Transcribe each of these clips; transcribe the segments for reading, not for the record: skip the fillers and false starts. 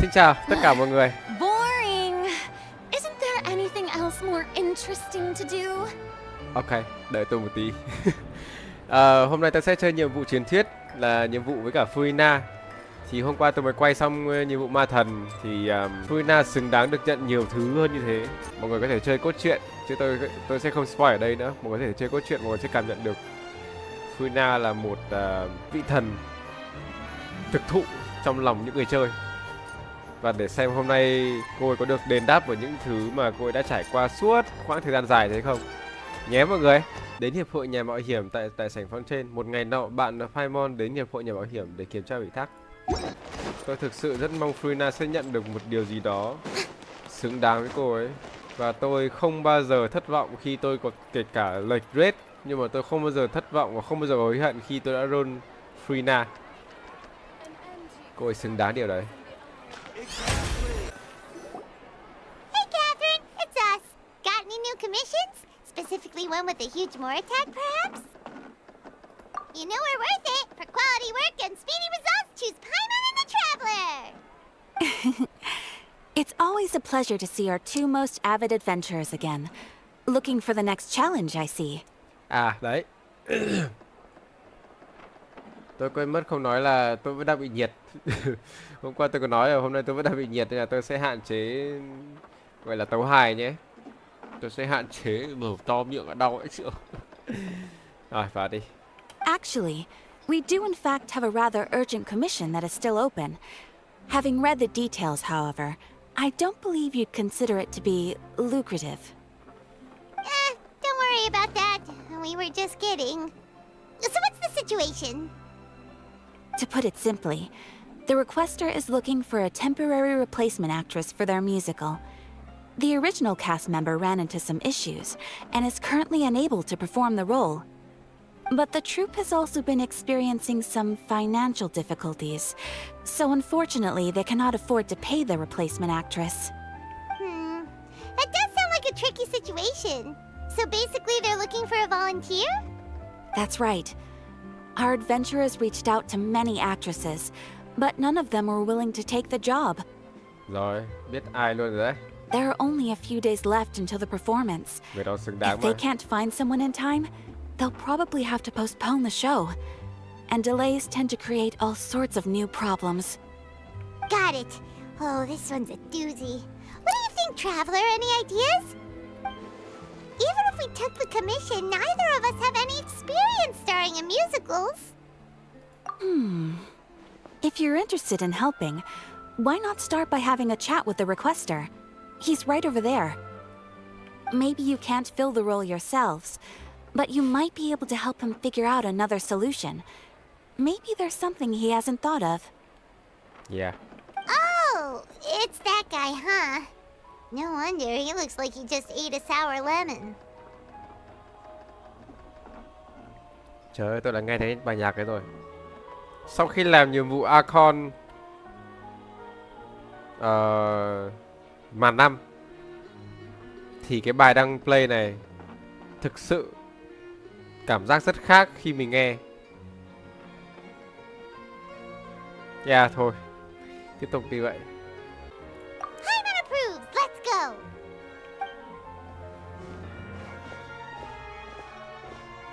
Xin chào tất cả mọi người. Boring. Isn't there anything else more interesting to do? Ok, đợi tôi một tí. Hôm nay ta sẽ chơi nhiệm vụ truyền thuyết là nhiệm vụ với cả Furina. Thì hôm qua tôi mới quay xong nhiệm vụ ma thần thì Furina xứng đáng được nhận nhiều thứ hơn như thế. Mọi người có thể chơi cốt truyện chứ tôi sẽ không spoil ở đây nữa. Mọi người có thể chơi cốt truyện, mọi người sẽ cảm nhận được Furina là một vị thần thực thụ trong lòng những người chơi. Và để xem hôm nay cô ấy có được đền đáp của những thứ mà cô ấy đã trải qua suốt khoảng thời gian dài thế không nhé mọi người. Đến hiệp hội nhà mạo hiểm tại sảnh Fontaine. Một ngày nọ bạn Fontaine đến hiệp hội nhà mạo hiểm để kiểm tra ủy thác. Tôi thực sự rất mong Furina sẽ nhận được một điều gì đó xứng đáng với cô ấy. Và tôi không bao giờ thất vọng khi tôi có kể cả lệch rate. Nhưng mà tôi không bao giờ thất vọng và không bao giờ hối hận khi tôi đã roll Furina. Cô ấy xứng đáng điều đấy. Hey, Catherine, it's us. Got any new commissions? Specifically one with a huge more attack, perhaps? You know we're worth it. For quality work and speedy results, choose Paimon and the Traveler. It's always a pleasure to see our two most avid adventurers again. Looking for the next challenge, I see. À, đấy. Tôi quên mất không nói là tôi vẫn đang bị nhiệt. Hôm qua tôi có nói rồi, hôm nay tôi vẫn đang bị nhiệt nên là tôi sẽ hạn chế gọi là tấu hài nhé. Tôi sẽ hạn chế mở to miệng ở đau ấy chữa. Rồi, vào đi. Actually, we do in fact have a rather urgent commission that is still open. Having read the details, however, I don't believe you'd consider it to be lucrative. Don't worry about that. We were just kidding. So what's the situation? To put it simply, the requester is looking for a temporary replacement actress for their musical. The original cast member ran into some issues and is currently unable to perform the role. But the troupe has also been experiencing some financial difficulties, so unfortunately they cannot afford to pay the replacement actress. That does sound like a tricky situation. So basically they're looking for a volunteer? That's right. Our adventurers reached out to many actresses, but none of them were willing to take the job. Rồi, biết ai luôn rồi đấy. There are only a few days left until the performance. Người đó xứng If đáng they mà. can't find someone in time, they'll probably have to postpone the show. And delays tend to create all sorts of new problems. Got it. Oh, this one's a doozy. What do you think, Traveler? Any ideas? Even if we took the commission, neither of us have any experience starring in musicals. If you're interested in helping, why not start by having a chat with the requester? He's right over there. Maybe you can't fill the role yourselves, but you might be able to help him figure out another solution. Maybe there's something he hasn't thought of. Yeah. Oh, it's that guy, huh? No wonder, he looks like he just ate a sour lemon. Trời ơi, tôi đã nghe thấy bài nhạc ấy rồi. Sau khi làm nhiệm vụ Archon màn năm thì cái bài đang play này thực sự cảm giác rất khác khi mình nghe. Yeah, thôi. Tiếp tục đi vậy. Paimon approves, let's go!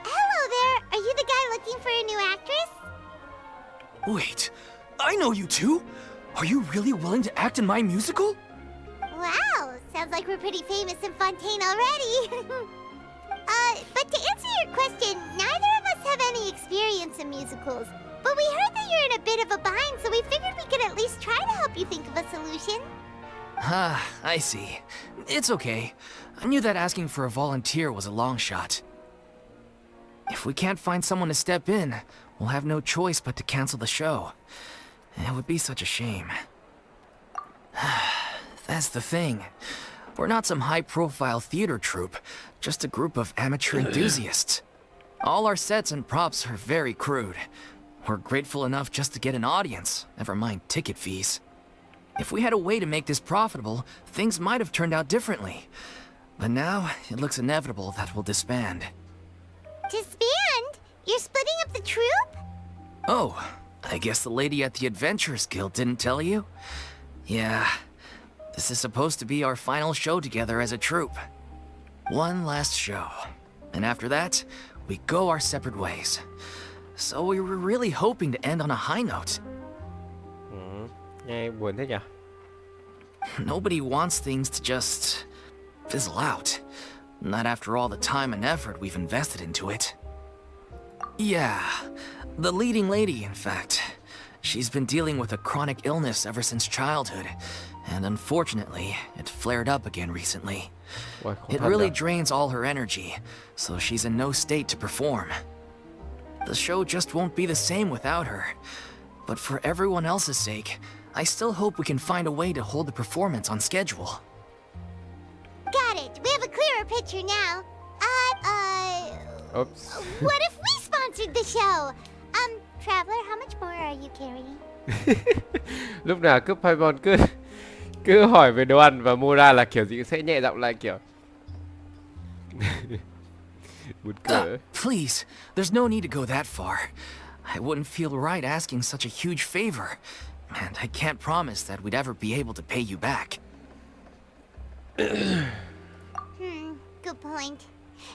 Hello there, are you the guy looking for a new actress? Wait, I know you two! Are you really willing to act in my musical? Wow, sounds like we're pretty famous in Fontaine already. But to answer your question, neither of us have any experience in musicals. But we heard that you're in a bit of a bind, so we figured we could at least try to help you think of a solution. Ah, I see. It's okay. I knew that asking for a volunteer was a long shot. If we can't find someone to step in, we'll have no choice but to cancel the show. It would be such a shame. That's the thing. We're not some high-profile theater troupe, just a group of amateur enthusiasts. All our sets and props are very crude. We're grateful enough just to get an audience, never mind ticket fees. If we had a way to make this profitable, things might have turned out differently. But now, it looks inevitable that we'll disband. Disband? You're splitting up the troupe? Oh, I guess the lady at the Adventurers Guild didn't tell you? Yeah, this is supposed to be our final show together as a troupe. One last show. And after that, we go our separate ways. So we were really hoping to end on a high note. Nghe buồn thế nhỉ? Nobody wants things to just fizzle out. Not after all the time and effort we've invested into it. Yeah, the leading lady, in fact. She's been dealing with a chronic illness ever since childhood, and unfortunately, it flared up again recently. Ôi, khổ It thật really à? drains all her energy, so she's in no state to perform. The show just won't be the same without her. But for everyone else's sake, I still hope we can find a way to hold the performance on schedule. Got it. We have a clearer picture now. Oops. What if we sponsored the show? Traveler, how much more are you carrying? Lúc nào cứ Paimon cứ hỏi về đồ ăn và mua ra là kiểu gì sẽ nhẹ giọng lại kiểu. Buồn cười. Please, there's no need to go that far. I wouldn't feel right asking such a huge favor, and I can't promise that we'd ever be able to pay you back. Good point.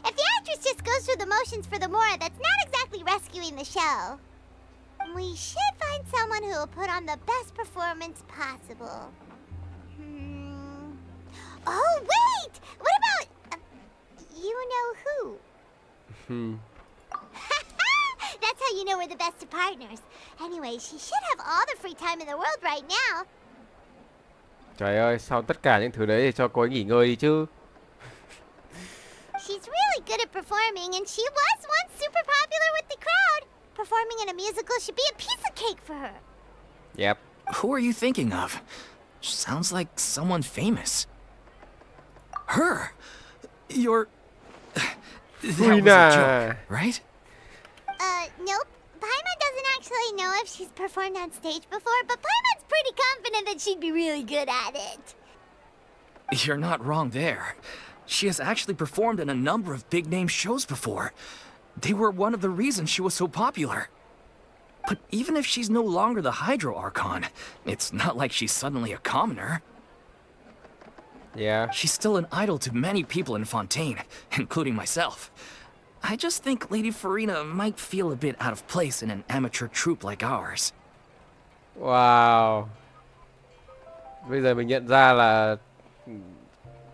If the actress just goes through the motions for the Mora, that's not exactly rescuing the show. We should find someone who will put on the best performance possible. Oh, wait! What about... you know who? That's how you know we're the best of partners. Anyway, she should have all the free time in the world right now. Trời ơi, sau tất cả những thứ đấy thì cho cô ấy nghỉ ngơi đi chứ. She's really good at performing, and she was once super popular with the crowd. Performing in a musical should be a piece of cake for her. Yep. Who are you thinking of? Sounds like someone famous. Her? You're... That was a joke, right? Nope. Paimon doesn't actually know if she's performed on stage before, but Paimon's pretty confident that she'd be really good at it. You're not wrong there. She has actually performed in a number of big-name shows before. They were one of the reasons she was so popular. But even if she's no longer the Hydro Archon, it's not like she's suddenly a commoner. Yeah. She's still an idol to many people in Fontaine, including myself. I just think Lady Furina might feel a bit out of place in an amateur troupe like ours. Wow. Bây giờ mình nhận ra là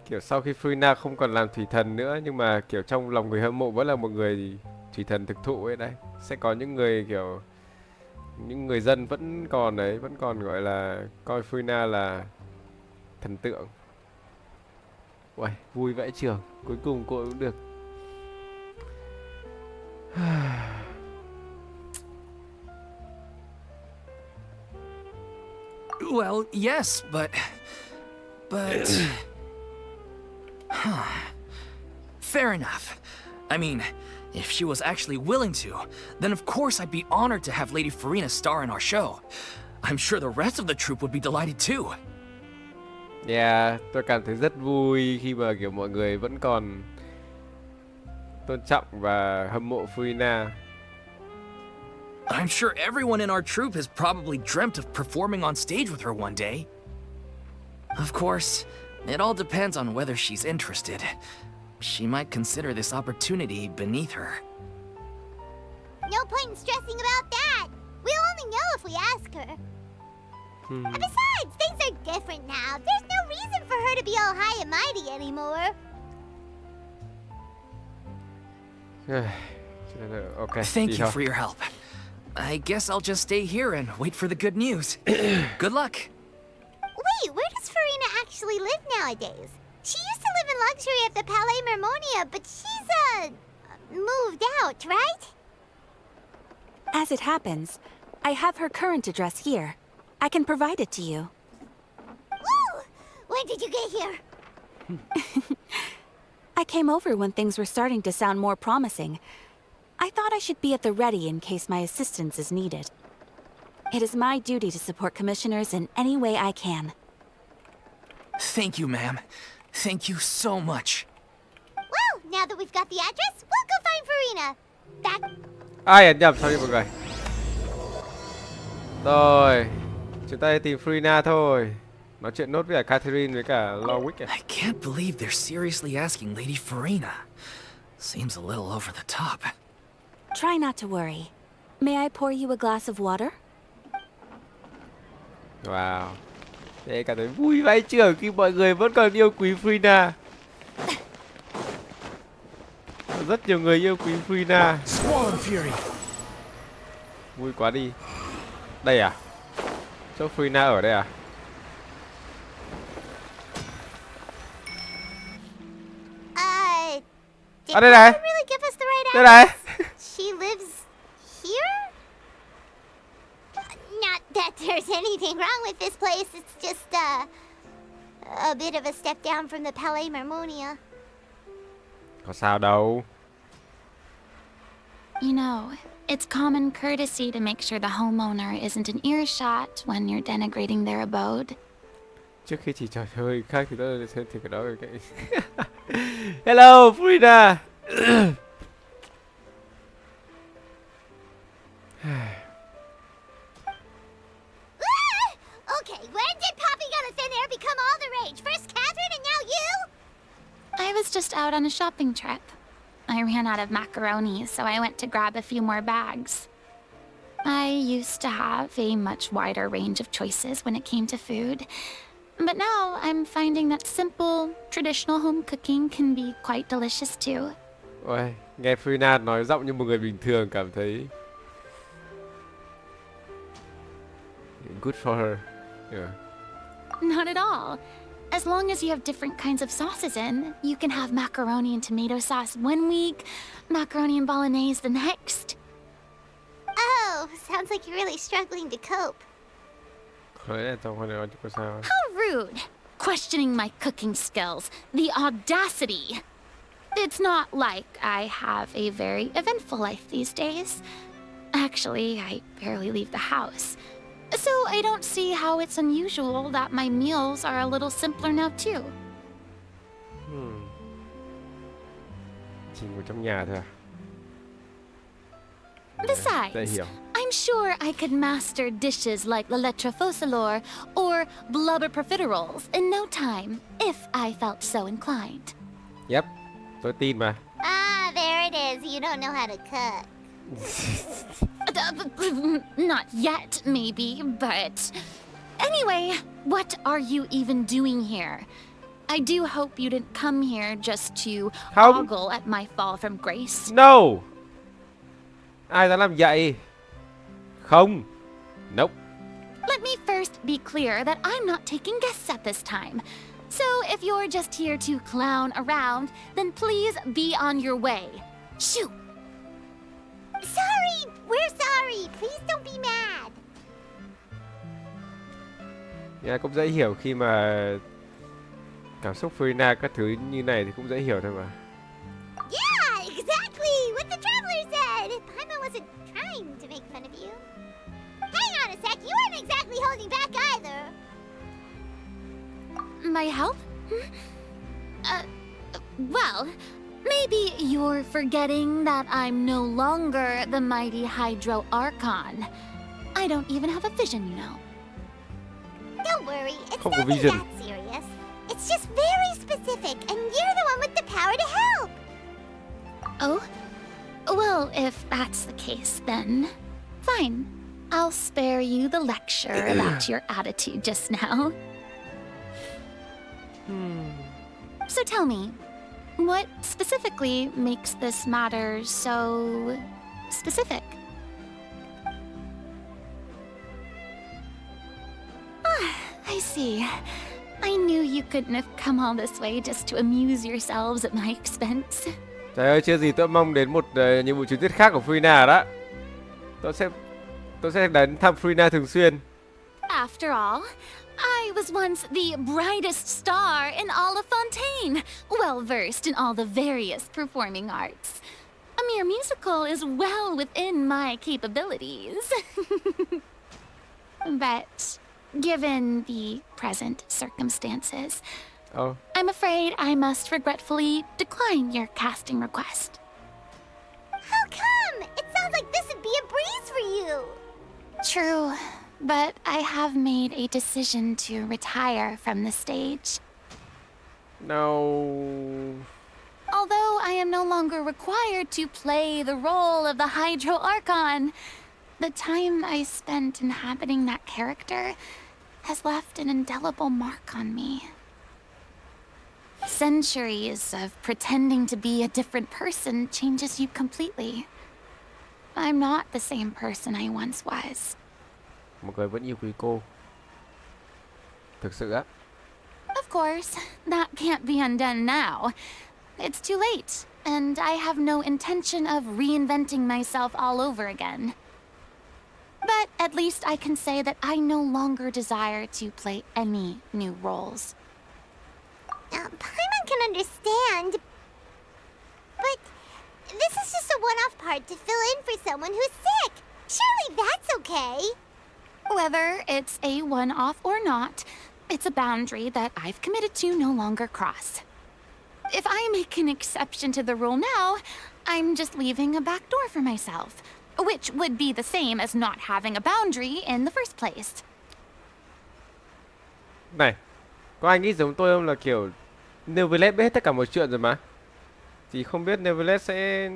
kiểu sau khi Furina không còn làm thủy thần nữa, nhưng mà kiểu trong lòng người hâm mộ vẫn là một người thủy thần thực thụ ấy đấy. Sẽ có những người kiểu những người dân vẫn còn đấy, vẫn còn gọi là coi Furina là thần tượng. Uầy, vui vãi chưởng. Cuối cùng cô cũng được. Well, yes, but... Fair enough. I mean, if she was actually willing to, then of course I'd be honored to have Lady Furina star in our show. I'm sure the rest of the troupe would be delighted too. Yeah, tôi cảm thấy rất vui khi mà kiểu mọi người vẫn còn tôn trọng và hâm mộ Furina. I'm sure everyone in our troupe has probably dreamt of performing on stage with her one day. Of course, it all depends on whether she's interested. She might consider this opportunity beneath her. No point in stressing about that. We'll only know if we ask her. And besides, things are different now. There's no reason for her to be all high and mighty anymore. Okay. Thank you for your help. I guess I'll just stay here and wait for the good news. Good luck. Wait, where does Furina actually live nowadays? She used to live in luxury at the Palais Mermonia, but she's, moved out, right? As it happens, I have her current address here. I can provide it to you. Woo! When did you get here? I came over when things were starting to sound more promising. I thought I should be at the ready in case my assistance is needed. It is my duty to support commissioners in any way I can. Thank you, ma'am. Thank you so much. Well, now that we've got the address, we'll go find Furina. Back. Ai ẩn nhầm sao đi mọi người. Rồi, chúng ta đi tìm Furina thôi. Nói chuyện nốt với cả Catherine với cả Lowick à? I can't believe they're seriously asking Lady Furina. Seems a little over the top. Try not to worry. May I pour you a glass of water? Wow. Thế cảm thấy vui vãi chưởng khi mọi người vẫn còn yêu quý Furina. Rất nhiều người yêu quý Furina. Vui quá đi. Đây à? Chỗ Furina ở đây à? Did đây này. Fontaine really give us the right Đây này. address? She lives here? Not that there's anything wrong with this place. It's just a bit of a step down from the Palais Marmonia. Có sao đâu. You know, it's common courtesy to make sure the homeowner isn't in earshot when you're denigrating their abode. Trước khi chỉ trò chơi khác thì tôi sẽ thử cái đó rồi cái. Hello, Furina. Okay, when did popping out of thin air become all the rage? First Catherine and now you? I was just out on a shopping trip. I ran out of macaroni, so I went to grab a few more bags. I used to have a much wider range of choices when it came to food, but now I'm finding that simple, traditional home cooking can be quite delicious too. Ôi, nghe Furina nói giọng như một người bình thường cảm thấy good for her. Yeah. Not at all. As long as you have different kinds of sauces in, you can have macaroni and tomato sauce one week, macaroni and bolognese the next. Oh, sounds like you're really struggling to cope. How rude! Questioning my cooking skills. The audacity! It's not like I have a very eventful life these days. Actually, I barely leave the house. So I don't see how it's unusual that my meals are a little simpler now too. Chỉ ngồi trong nhà thôi à? Besides, I'm sure I could master dishes like la lettre focilor or blubber profiteroles in no time if I felt so inclined. Yep, tôi tin mà. Ah, there it is. You don't know how to cook. Not yet, maybe, but... Anyway, what are you even doing here? I do hope you didn't come here just to ogle at my fall from grace. No! Ai dám làm vậy? Không. Nope. Let me first be clear that I'm not taking guests at this time. So if you're just here to clown around, then please be on your way. Shoo! Sorry! We're sorry! Please don't be mad! Yeah, cũng dễ hiểu khi mà cảm xúc Furina các thứ như này thì cũng dễ hiểu thôi mà. Yeah, exactly! What the traveler said! Paimon wasn't trying to make fun of you. Hang on a sec, you weren't exactly holding back either. My help? Well, maybe you're forgetting that I'm no longer the mighty Hydro Archon. I don't even have a vision, you know. Don't worry, it's Không có nothing vision. that serious. It's just very specific, and you're the one with the power to help. Oh? Well, if that's the case, then fine. I'll spare you the lecture about your attitude just now. So tell me, what specifically makes this matter so specific? Ah, I see. I knew you couldn't have come all this way just to amuse yourselves at my expense. Trời ơi, chưa gì tôi mong đến một nhiệm vụ truyền thuyết khác của Furina đó. Tôi sẽ đến thăm Furina thường xuyên. After all, I was once the brightest star in all of Fontaine, well versed in all the various performing arts. A mere musical is well within my capabilities. But given the present circumstances, Oh. I'm afraid I must regretfully decline your casting request. How come? It sounds like this would be a breeze for you. True. but I have made a decision to retire from the stage. No. Although I am no longer required to play the role of the Hydro Archon, the time I spent inhabiting that character has left an indelible mark on me. Centuries of pretending to be a different person changes you completely. I'm not the same person I once was. Một người vẫn yêu quý cô. Thực sự á. Of course, that can't be undone now. It's too late, and I have no intention of reinventing myself all over again. But at least I can say that I no longer desire to play any new roles. Paimon can understand, but this is just a one-off part to fill in for someone who's sick. Surely that's okay. Whether it's a one-off or not, it's a boundary that I've committed to no longer cross. If I make an exception to the rule now, I'm just leaving a back door for myself, which would be the same as not having a boundary in the first place. Này, có ai nghĩ giống tôi không, là kiểu Neverlet biết hết tất cả mọi chuyện rồi mà. Thì không biết Neverlet sẽ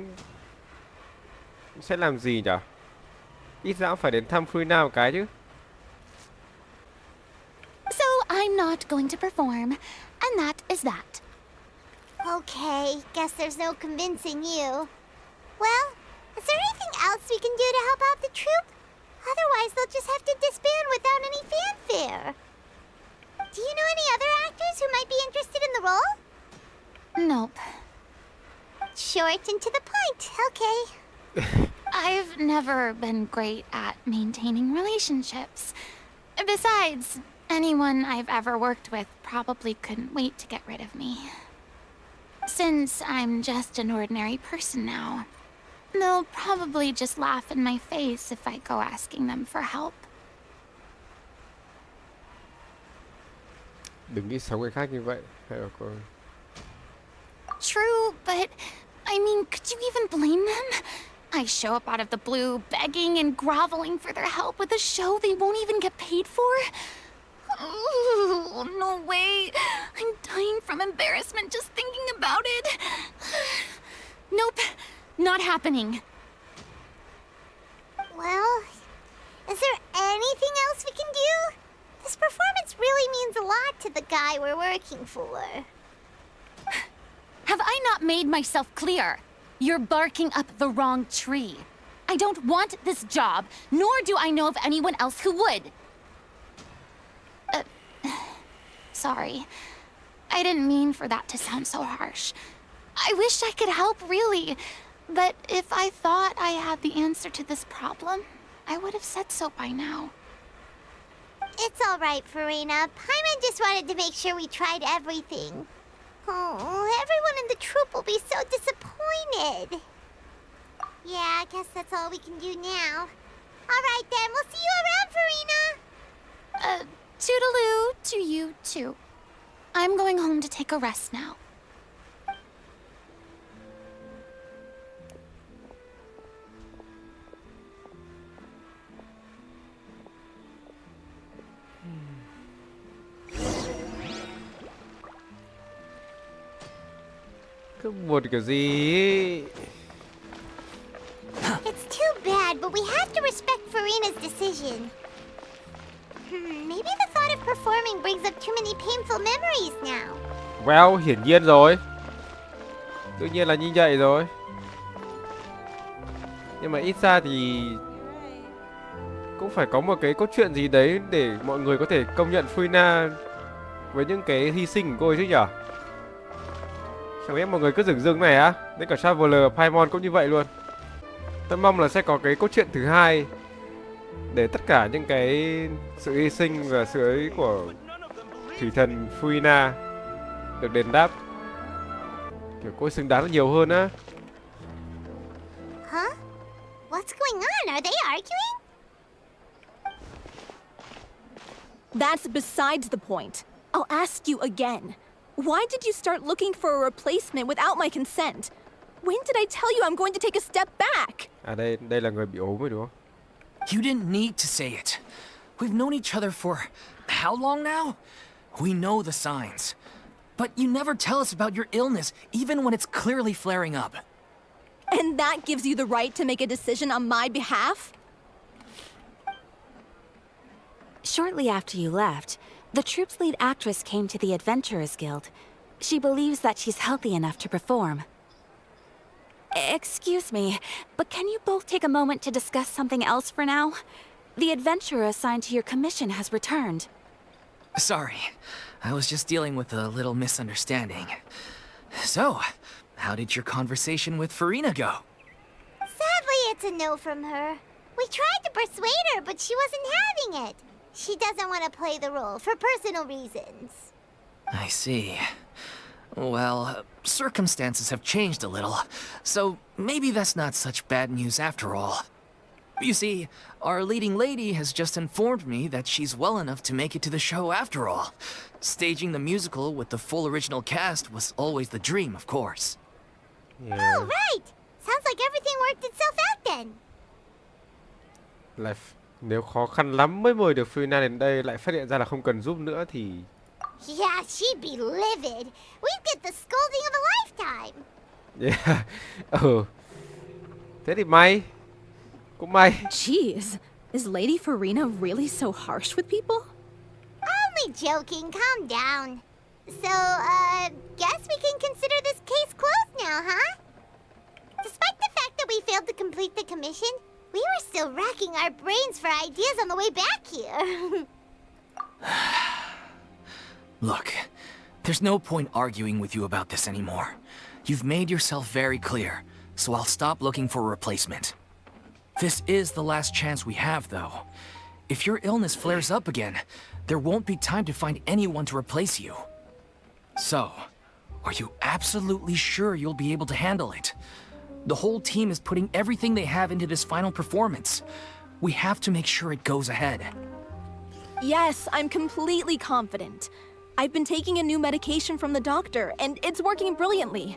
làm gì nhỉ? Ít ra cũng phải đến thăm Furina một cái chứ. So I'm not going to perform, and that is that. Okay, guess there's no convincing you. Well, is there anything else we can do to help out the troupe? Otherwise, they'll just have to disband without any fanfare. Do you know any other actors who might be interested in the role? Nope. Short and to the point, okay. I've never been great at maintaining relationships. Besides, anyone I've ever worked with probably couldn't wait to get rid of me. Since I'm just an ordinary person now, they'll probably just laugh in my face if I go asking them for help. Đừng nghĩ xấu người khác như vậy. Hay là cô... True, but I mean, could you even blame them? I show up out of the blue, begging and groveling for their help with a show they won't even get paid for. Oh, no way. I'm dying from embarrassment just thinking about it. Nope, not happening. Well, is there anything else we can do? This performance really means a lot to the guy we're working for. Have I not made myself clear? You're barking up the wrong tree. I don't want this job, nor do I know of anyone else who would. Sorry. I didn't mean for that to sound so harsh. I wish I could help, really. But if I thought I had the answer to this problem, I would have said so by now. It's all right, Furina. Paimon just wanted to make sure we tried everything. Oh, everyone in the troupe will be so disappointed. Yeah, I guess that's all we can do now. All right, then. We'll see you around, Furina. Toodaloo to you, too. I'm going home to take a rest now. Cứ buồn kiểu gì. It's too bad, but we have to respect Furina's decision. Maybe the thought of performing brings up too many painful memories now. Well, hiển nhiên rồi. Tự nhiên là như vậy rồi. Nhưng mà ít ra thì cũng phải có một cái cốt truyện gì đấy để mọi người có thể công nhận Furina với những cái hy sinh của cô ấy chứ nhở. Chẳng lẽ mọi người cứ dửng dưng này á? Đến cả Traveler, Paimon cũng như vậy luôn. Tôi mong là sẽ có cái cốt truyện thứ hai để tất cả những cái sự hy sinh và sự ấy của Thủy Thần Furina được đền đáp. Kiểu cô ấy xứng đáng nhiều hơn á. Huh? What's going on? Are they arguing? That's besides the point. I'll ask you again. Why did you start looking for a replacement without my consent? When did I tell you I'm going to take a step back? À đây là người bị ốm rồi đúng không? You didn't need to say it. We've known each other for how long now? We know the signs. But you never tell us about your illness, even when it's clearly flaring up. And that gives you the right to make a decision on my behalf? Shortly after you left, the troupe's lead actress came to the Adventurers Guild. She believes that she's healthy enough to perform. Excuse me, but can you both take a moment to discuss something else for now? The adventurer assigned to your commission has returned. Sorry, I was just dealing with a little misunderstanding. So, how did your conversation with Furina go? Sadly, it's a no from her. We tried to persuade her, but she wasn't having it. She doesn't want to play the role for personal reasons. I see. Well, circumstances have changed a little, so maybe that's not such bad news after all. You see, our leading lady has just informed me that she's well enough to make it to the show after all. Staging the musical with the full original cast was always the dream, of course. Yeah. Oh, right! Sounds like everything worked itself out then. Nếu khó khăn lắm mới mời được Furina đến đây lại phát hiện ra là không cần giúp nữa thì... Yeah, she'd be livid. We'd get the scolding of a lifetime. Yeah. Thế thì may. Cũng may. Jeez, is Lady Furina really so harsh with people? Only joking, calm down. So, guess we can consider this case closed now, huh? Despite the fact that we failed to complete the commission, we were still racking our brains for ideas on the way back here. Look, there's no point arguing with you about this anymore. You've made yourself very clear, so I'll stop looking for a replacement. This is the last chance we have, though. If your illness flares up again, there won't be time to find anyone to replace you. So, are you absolutely sure you'll be able to handle it? The whole team is putting everything they have into this final performance. We have to make sure it goes ahead. Yes, I'm completely confident. I've been taking a new medication from the doctor, and it's working brilliantly.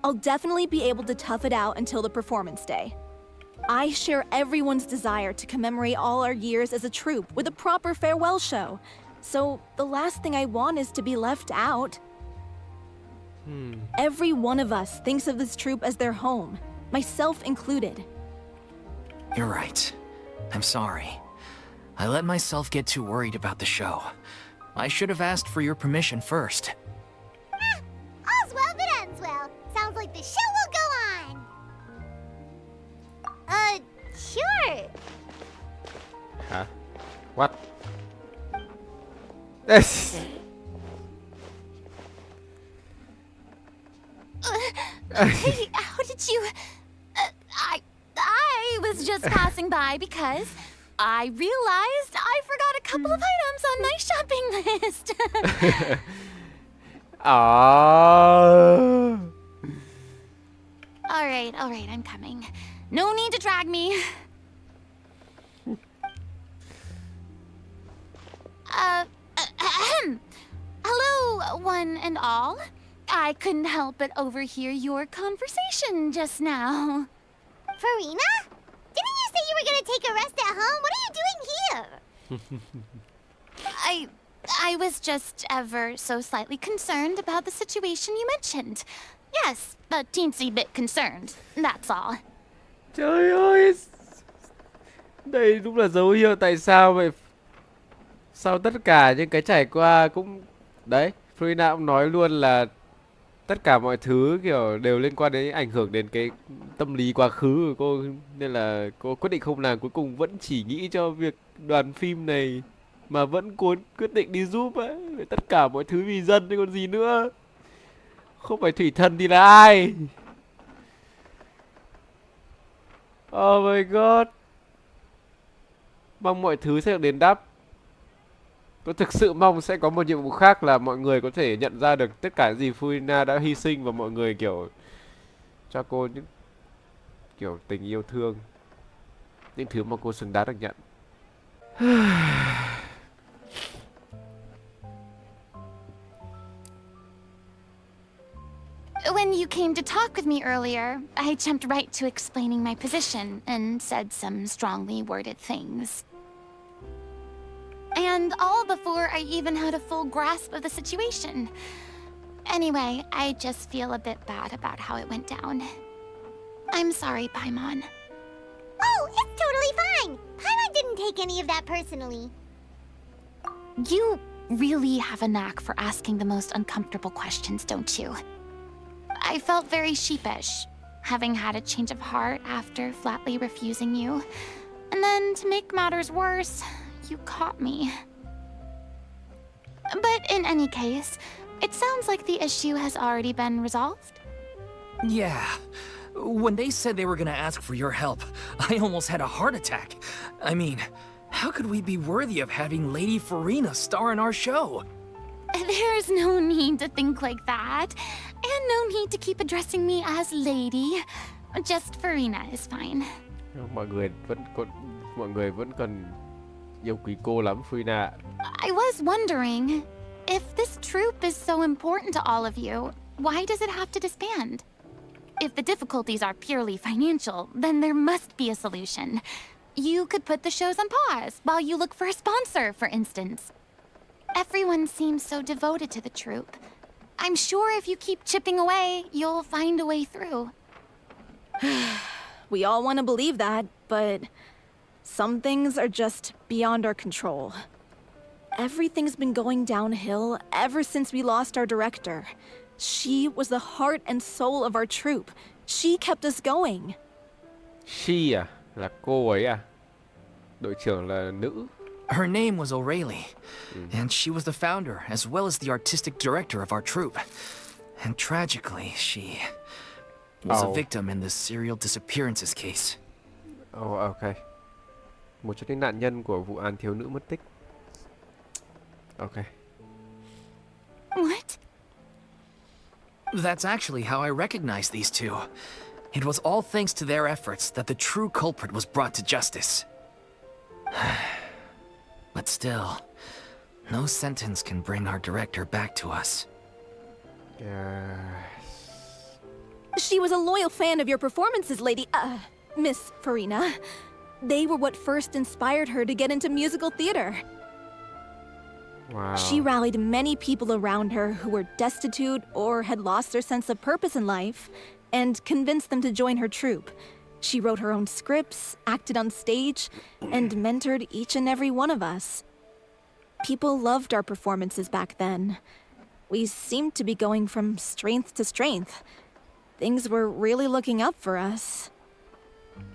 I'll definitely be able to tough it out until the performance day. I share everyone's desire to commemorate all our years as a troupe with a proper farewell show. So the last thing I want is to be left out. Every one of us thinks of this troupe as their home, myself included. You're right. I'm sorry. I let myself get too worried about the show. I should have asked for your permission first. All's well that ends well. Sounds like the show will go on. Sure. Hả? What? Yes. Hey, how did you... I was just passing by because I realized I forgot a couple of items on my shopping list. Oh. All right, I'm coming. No need to drag me. Hello, one and all. I couldn't help but overhear your conversation just now. Furina? Didn't you say you were gonna take a rest at home? What are you doing here? I was just ever so slightly concerned about the situation you mentioned. Yes, a teensy bit concerned, that's all. Trời ơi. Đây đúng là dấu hiệu tại sao vậy. Sau tất cả những cái trải qua cũng... Đấy, Furina cũng nói luôn là tất cả mọi thứ kiểu đều liên quan đến ảnh hưởng đến cái tâm lý quá khứ của cô. Nên là cô quyết định không làm, cuối cùng vẫn chỉ nghĩ cho việc đoàn phim này mà vẫn quyết định đi giúp ấy. Tất cả mọi thứ vì dân chứ còn gì nữa. Không phải thủy thần thì là ai? Oh my god. Mong mọi thứ sẽ được đền đáp. Tôi thực sự mong sẽ có một nhiệm vụ khác là mọi người có thể nhận ra được tất cả những gì Furina đã hy sinh và mọi người kiểu cho cô những kiểu tình yêu thương, những thứ mà cô xứng đáng được nhận. When you came to talk with me earlier, I jumped right to explaining my position and said some strongly worded things. And all before I even had a full grasp of the situation. Anyway, I just feel a bit bad about how it went down. I'm sorry, Paimon. Oh, it's totally fine. Paimon didn't take any of that personally. You really have a knack for asking the most uncomfortable questions, don't you? I felt very sheepish, having had a change of heart after flatly refusing you. And then, to make matters worse, you caught me. But in any case, it sounds like the issue has already been resolved. Yeah. When they said they were gonna ask for your help, I almost had a heart attack. I mean, how could we be worthy of having Lady Furina star in our show? There's no need to think like that. And no need to keep addressing me as lady. Just Furina is fine. Mọi người vẫn còn yêu quý cô lắm, Furina. I was wondering, if this troupe is so important to all of you, why does it have to disband? If the difficulties are purely financial, then there must be a solution. You could put the shows on pause while you look for a sponsor, for instance. Everyone seems so devoted to the troupe. I'm sure if you keep chipping away, you'll find a way through. We all want to believe that, but some things are just beyond our control. Everything's been going downhill ever since we lost our director. She was the heart and soul of our troupe. She kept us going. She à? Là cô ấy à? Đội trưởng là nữ. Her name was O'Reilly, and she was the founder as well as the artistic director of our troupe. And tragically, she was a victim in the serial disappearances case. Oh, okay. Một trong những nạn nhân của vụ án thiếu nữ mất tích. Okay. What? That's actually how I recognized these two. It was all thanks to their efforts that the true culprit was brought to justice. But still, no sentence can bring our director back to us. She was a loyal fan of your performances, Miss Furina. They were what first inspired her to get into musical theater. Wow. She rallied many people around her who were destitute or had lost their sense of purpose in life, and convinced them to join her troupe. She wrote her own scripts, acted on stage, and mentored each and every one of us. People loved our performances back then. We seemed to be going from strength to strength. Things were really looking up for us.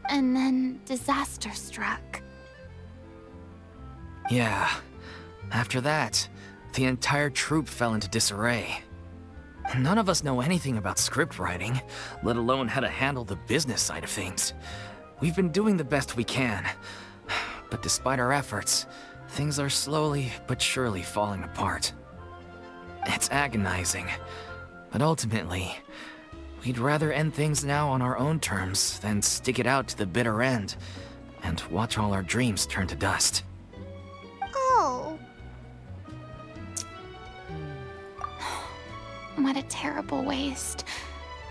And then disaster struck. Yeah. After that, the entire troupe fell into disarray. None of us know anything about script writing, let alone how to handle the business side of things. We've been doing the best we can, but despite our efforts, things are slowly but surely falling apart. It's agonizing, but ultimately, we'd rather end things now on our own terms than stick it out to the bitter end and watch all our dreams turn to dust. Oh. What a terrible waste.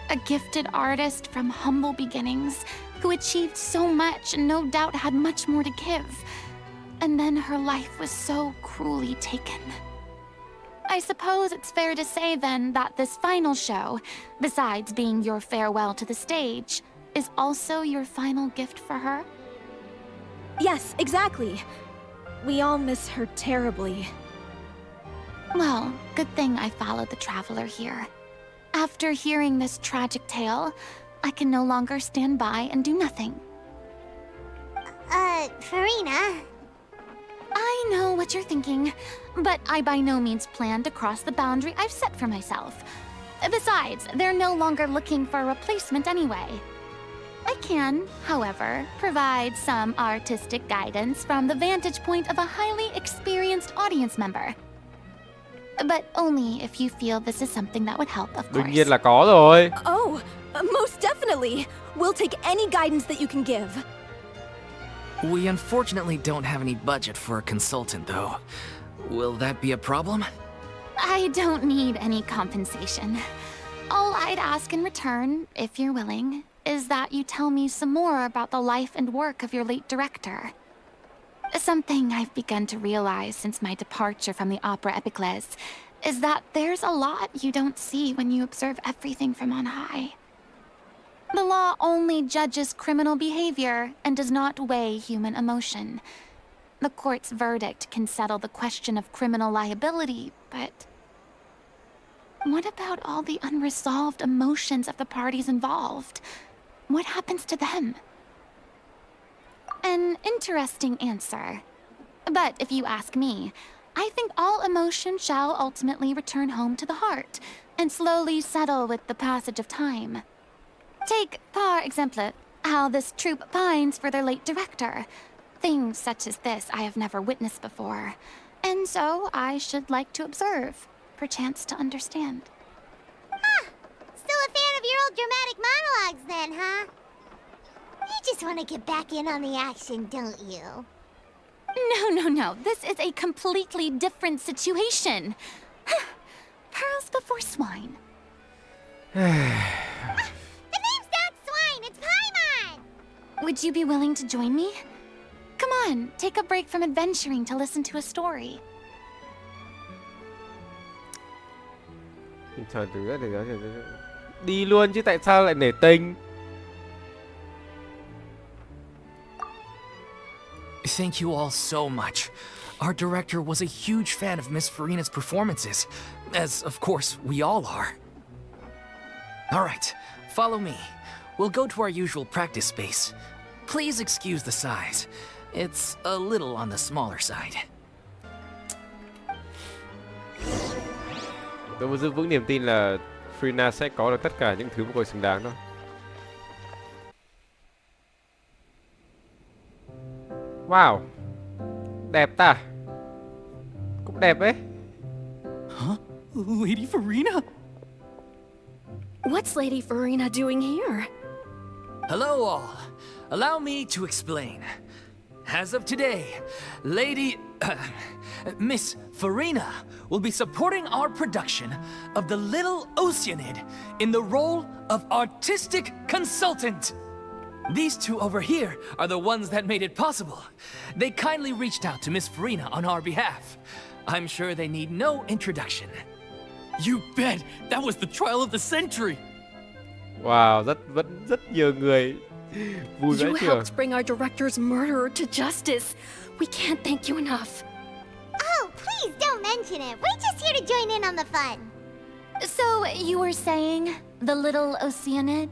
A gifted artist from humble beginnings who achieved so much and no doubt had much more to give. And then her life was so cruelly taken. I suppose it's fair to say then that this final show, besides being your farewell to the stage, is also your final gift for her? Yes, exactly. We all miss her terribly. Well, good thing I followed the traveler here. After hearing this tragic tale, I can no longer stand by and do nothing. Furina. I know what you're thinking, but I by no means plan to cross the boundary I've set for myself. Besides, they're no longer looking for a replacement anyway. I can, however, provide some artistic guidance from the vantage point of a highly experienced audience member. But only if you feel this is something that would help, of Đương course. nhiên là có rồi. Oh, most definitely. We'll take any guidance that you can give. We unfortunately don't have any budget for a consultant, though. Will that be a problem? I don't need any compensation. All I'd ask in return, if you're willing, is that you tell me some more about the life and work of your late director. Something I've begun to realize since my departure from the Opera Epiclese is that there's a lot you don't see when you observe everything from on high. The law only judges criminal behavior and does not weigh human emotion. The court's verdict can settle the question of criminal liability, but what about all the unresolved emotions of the parties involved? What happens to them? An interesting answer. But if you ask me, I think all emotion shall ultimately return home to the heart and slowly settle with the passage of time. Take, par exemple, how this troupe pines for their late director. Things such as this I have never witnessed before, and so I should like to observe, perchance to understand. Ah, still a fan of your old dramatic monologues then, huh? You just want to get back in on the action, don't you? No. This is a completely different situation. Pearls before swine. The name's not Swine, it's Paimon! Would you be willing to join me? Come on, take a break from adventuring to listen to a story. Chờ từ để đi luôn chứ tại sao lại nể tình? Thank you all so much. Our director was a huge fan of Miss Furina's performances, as of course we all are. Alright, follow me. We'll go to our usual practice space. Please excuse the size. It's a little on the smaller side. Tôi vẫn giữ vững niềm tin là Furina sẽ có được tất cả những thứ mà cô ấy xứng đáng thôi. Wow, đẹp ta. Cũng đẹp ấy. Huh? Lady Furina? What's Lady Furina doing here? Hello all. Allow me to explain. As of today, Miss Furina will be supporting our production of The Little Oceanid in the role of artistic consultant. These two over here are the ones that made it possible. They kindly reached out to Miss Furina on our behalf. I'm sure they need no introduction. You bet! That was the trial of the century! Wow, vẫn rất nhiều người vui vẻ You chưa? helped bring our director's murderer to justice. We can't thank you enough. Oh, please don't mention it. We're just here to join in on the fun. So, you were saying The Little Oceanid?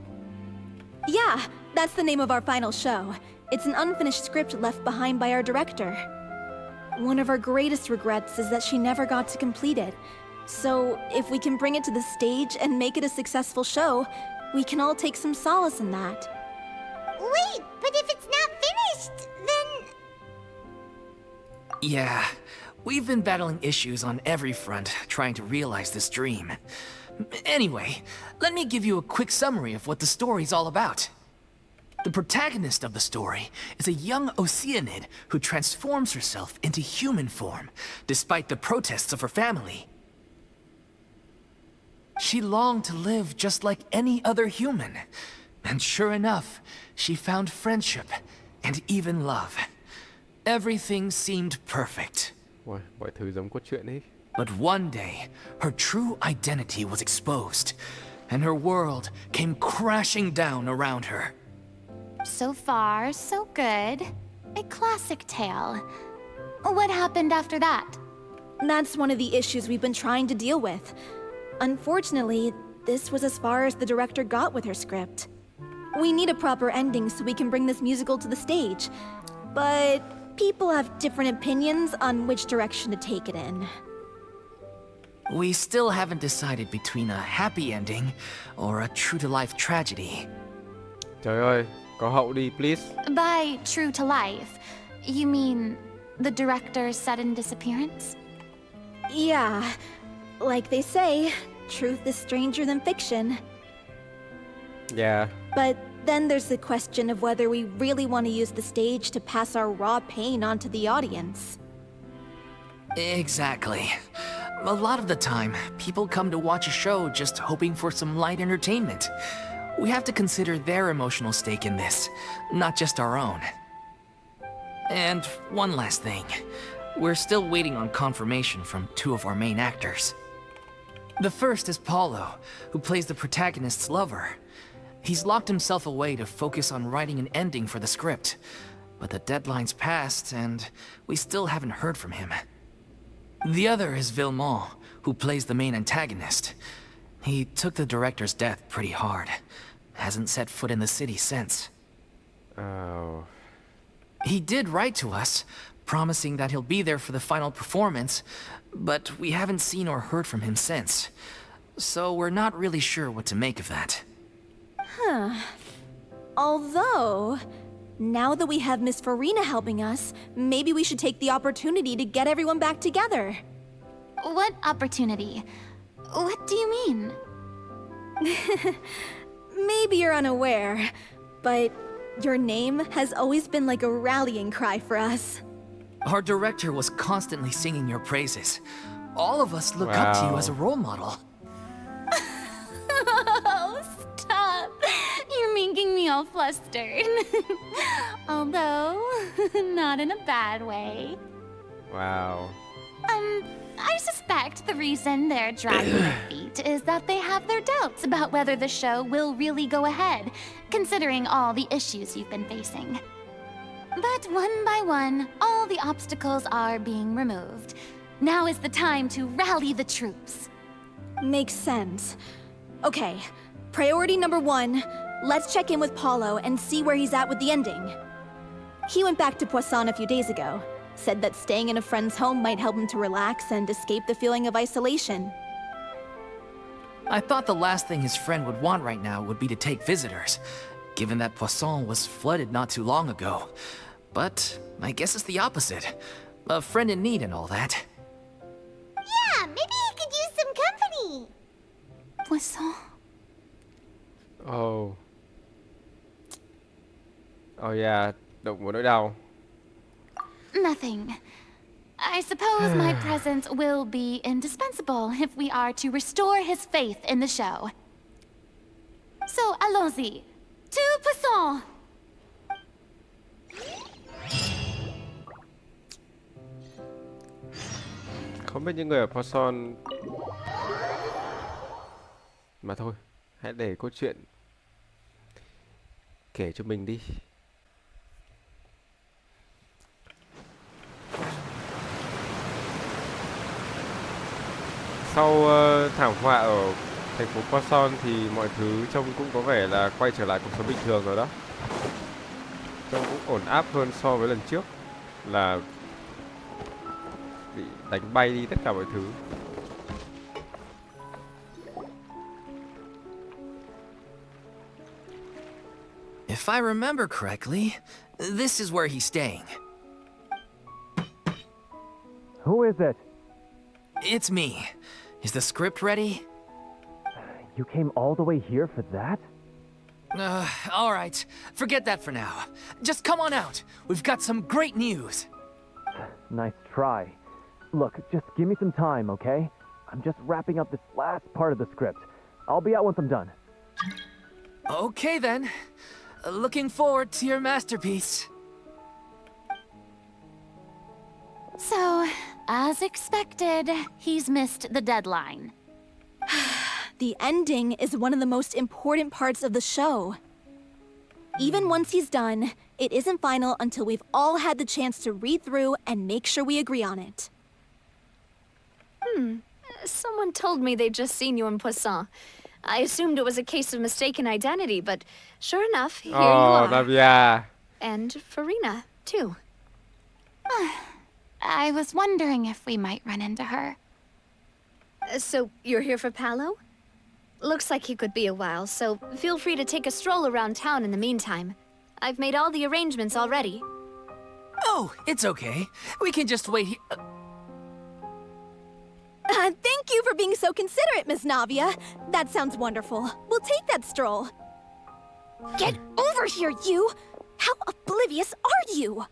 Yeah, that's the name of our final show. It's an unfinished script left behind by our director. One of our greatest regrets is that she never got to complete it. So, if we can bring it to the stage and make it a successful show, we can all take some solace in that. Wait, but if it's not finished, then... Yeah, we've been battling issues on every front trying to realize this dream. Anyway, let me give you a quick summary of what the story's all about. The protagonist of the story is a young Oceanid who transforms herself into human form, despite the protests of her family. She longed to live just like any other human. And sure enough, she found friendship and even love. Everything seemed perfect. Wow, mọi thứ giống cốt truyện ấy. But one day, her true identity was exposed, and her world came crashing down around her. So far, so good. A classic tale. What happened after that? That's one of the issues we've been trying to deal with. Unfortunately, this was as far as the director got with her script. We need a proper ending so we can bring this musical to the stage. But people have different opinions on which direction to take it in. We still haven't decided between a happy ending or a true-to-life tragedy. Trời ơi, có hậu đi, please. By true to life, you mean the director's sudden disappearance? Yeah, like they say, truth is stranger than fiction. Yeah. But then there's the question of whether we really want to use the stage to pass our raw pain onto the audience. Exactly. A lot of the time, people come to watch a show just hoping for some light entertainment. We have to consider their emotional stake in this, not just our own. And one last thing. We're still waiting on confirmation from 2 of our main actors. The first is Paulo, who plays the protagonist's lover. He's locked himself away to focus on writing an ending for the script. But the deadline's passed, and we still haven't heard from him. The other is Villemont, who plays the main antagonist. He took the director's death pretty hard. Hasn't set foot in the city since. Oh. He did write to us, promising that he'll be there for the final performance, but we haven't seen or heard from him since. So we're not really sure what to make of that. Although, now that we have Miss Furina helping us, maybe we should take the opportunity to get everyone back together. What opportunity? What do you mean? Maybe you're unaware, but your name has always been like a rallying cry for us. Our director was constantly singing your praises. All of us look up to you as a role model. Oh, stop! You're making me all flustered. Although, not in a bad way. Wow. I suspect the reason they're dragging their feet is that they have their doubts about whether the show will really go ahead, considering all the issues you've been facing. But one by one, all the obstacles are being removed. Now is the time to rally the troops. Makes sense. Okay, priority number 1, let's check in with Paulo and see where he's at with the ending. He went back to Poisson a few days ago. Said that staying in a friend's home might help him to relax and escape the feeling of isolation. I thought the last thing his friend would want right now would be to take visitors, given that Poisson was flooded not too long ago. But I guess it's the opposite. A friend in need and all that. Yeah, maybe he could use some company. Poisson? Oh. Oh yeah, động một nỗi đau. Nothing. I suppose my presence will be indispensable if we are to restore his faith in the show. So, allons-y. To Poisson! Không biết những người ở Fontaine mà thôi, hãy để câu chuyện kể cho mình đi. Sau thảm họa ở thành phố Fontaine thì mọi thứ trông cũng có vẻ là quay trở lại cuộc sống bình thường rồi đó. Trông cũng ổn áp hơn so với lần trước là bị đánh bay đi tất cả mọi thứ. If I remember correctly, this is where he's staying. Who is it? It's me. Is the script ready? You came all the way here for that? All right. Forget that for now. Just come on out. We've got some great news. Nice try. Look, just give me some time, okay? I'm just wrapping up this last part of the script. I'll be out once I'm done. Okay then. Looking forward to your masterpiece. So, as expected, he's missed the deadline. The ending is one of the most important parts of the show. Even once he's done, it isn't final until we've all had the chance to read through and make sure we agree on it. Someone told me they'd just seen you in Poisson. I assumed it was a case of mistaken identity, but sure enough, here you are. Navia. And Furina, too. I was wondering if we might run into her. So, you're here for Paolo? Looks like he could be a while, so feel free to take a stroll around town in the meantime. I've made all the arrangements already. Oh, it's okay. We can just wait here. Thank you for being so considerate, Miss Navia. That sounds wonderful. We'll take that stroll. Get over here, you! How oblivious are you?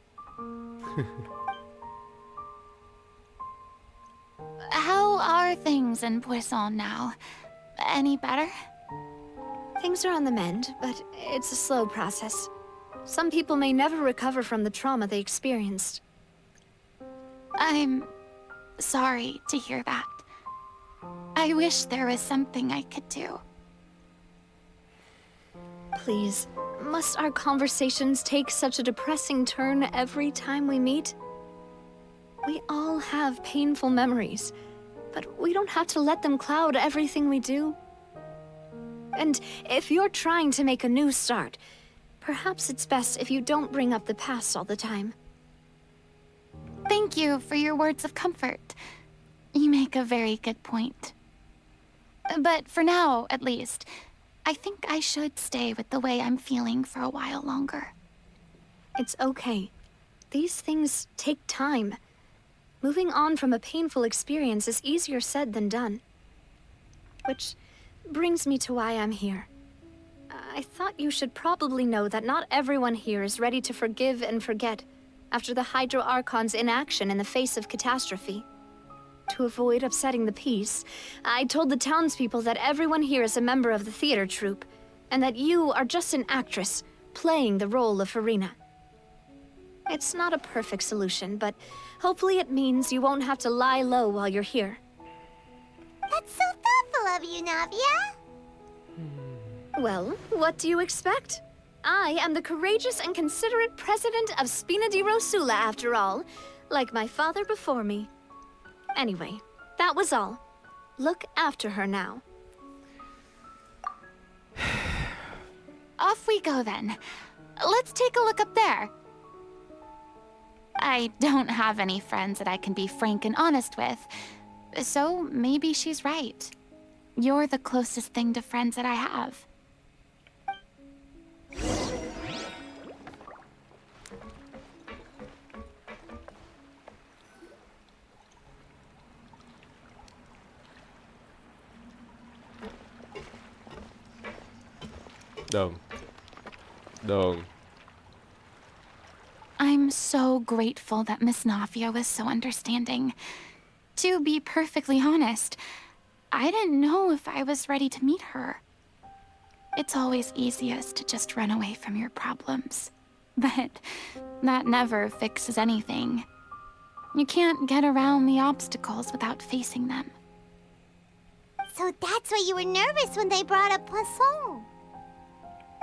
How are things in Poisson now? Any better? Things are on the mend, but it's a slow process. Some people may never recover from the trauma they experienced. I'm sorry to hear that. I wish there was something I could do. Please, must our conversations take such a depressing turn every time we meet? We all have painful memories, but we don't have to let them cloud everything we do. And if you're trying to make a new start, perhaps it's best if you don't bring up the past all the time. Thank you for your words of comfort. You make a very good point. But for now, at least, I think I should stay with the way I'm feeling for a while longer. It's okay. These things take time. Moving on from a painful experience is easier said than done. Which brings me to why I'm here. I thought you should probably know that not everyone here is ready to forgive and forget after the Hydro Archon's inaction in the face of catastrophe. To avoid upsetting the peace, I told the townspeople that everyone here is a member of the theater troupe, and that you are just an actress playing the role of Furina. It's not a perfect solution, but hopefully it means you won't have to lie low while you're here. That's so thoughtful of you, Navia. Well, what do you expect? I am the courageous and considerate president of Spina di Rosula, after all, like my father before me. Anyway, that was all. Look after her now. Off we go then. Let's take a look up there. I don't have any friends that I can be frank and honest with, so maybe she's right. You're the closest thing to friends that I have. Đường. I'm so grateful that Miss Navia was so understanding. To be perfectly honest, I didn't know if I was ready to meet her. It's always easiest to just run away from your problems. But that never fixes anything. You can't get around the obstacles without facing them. So that's why you were nervous when they brought up Poisson.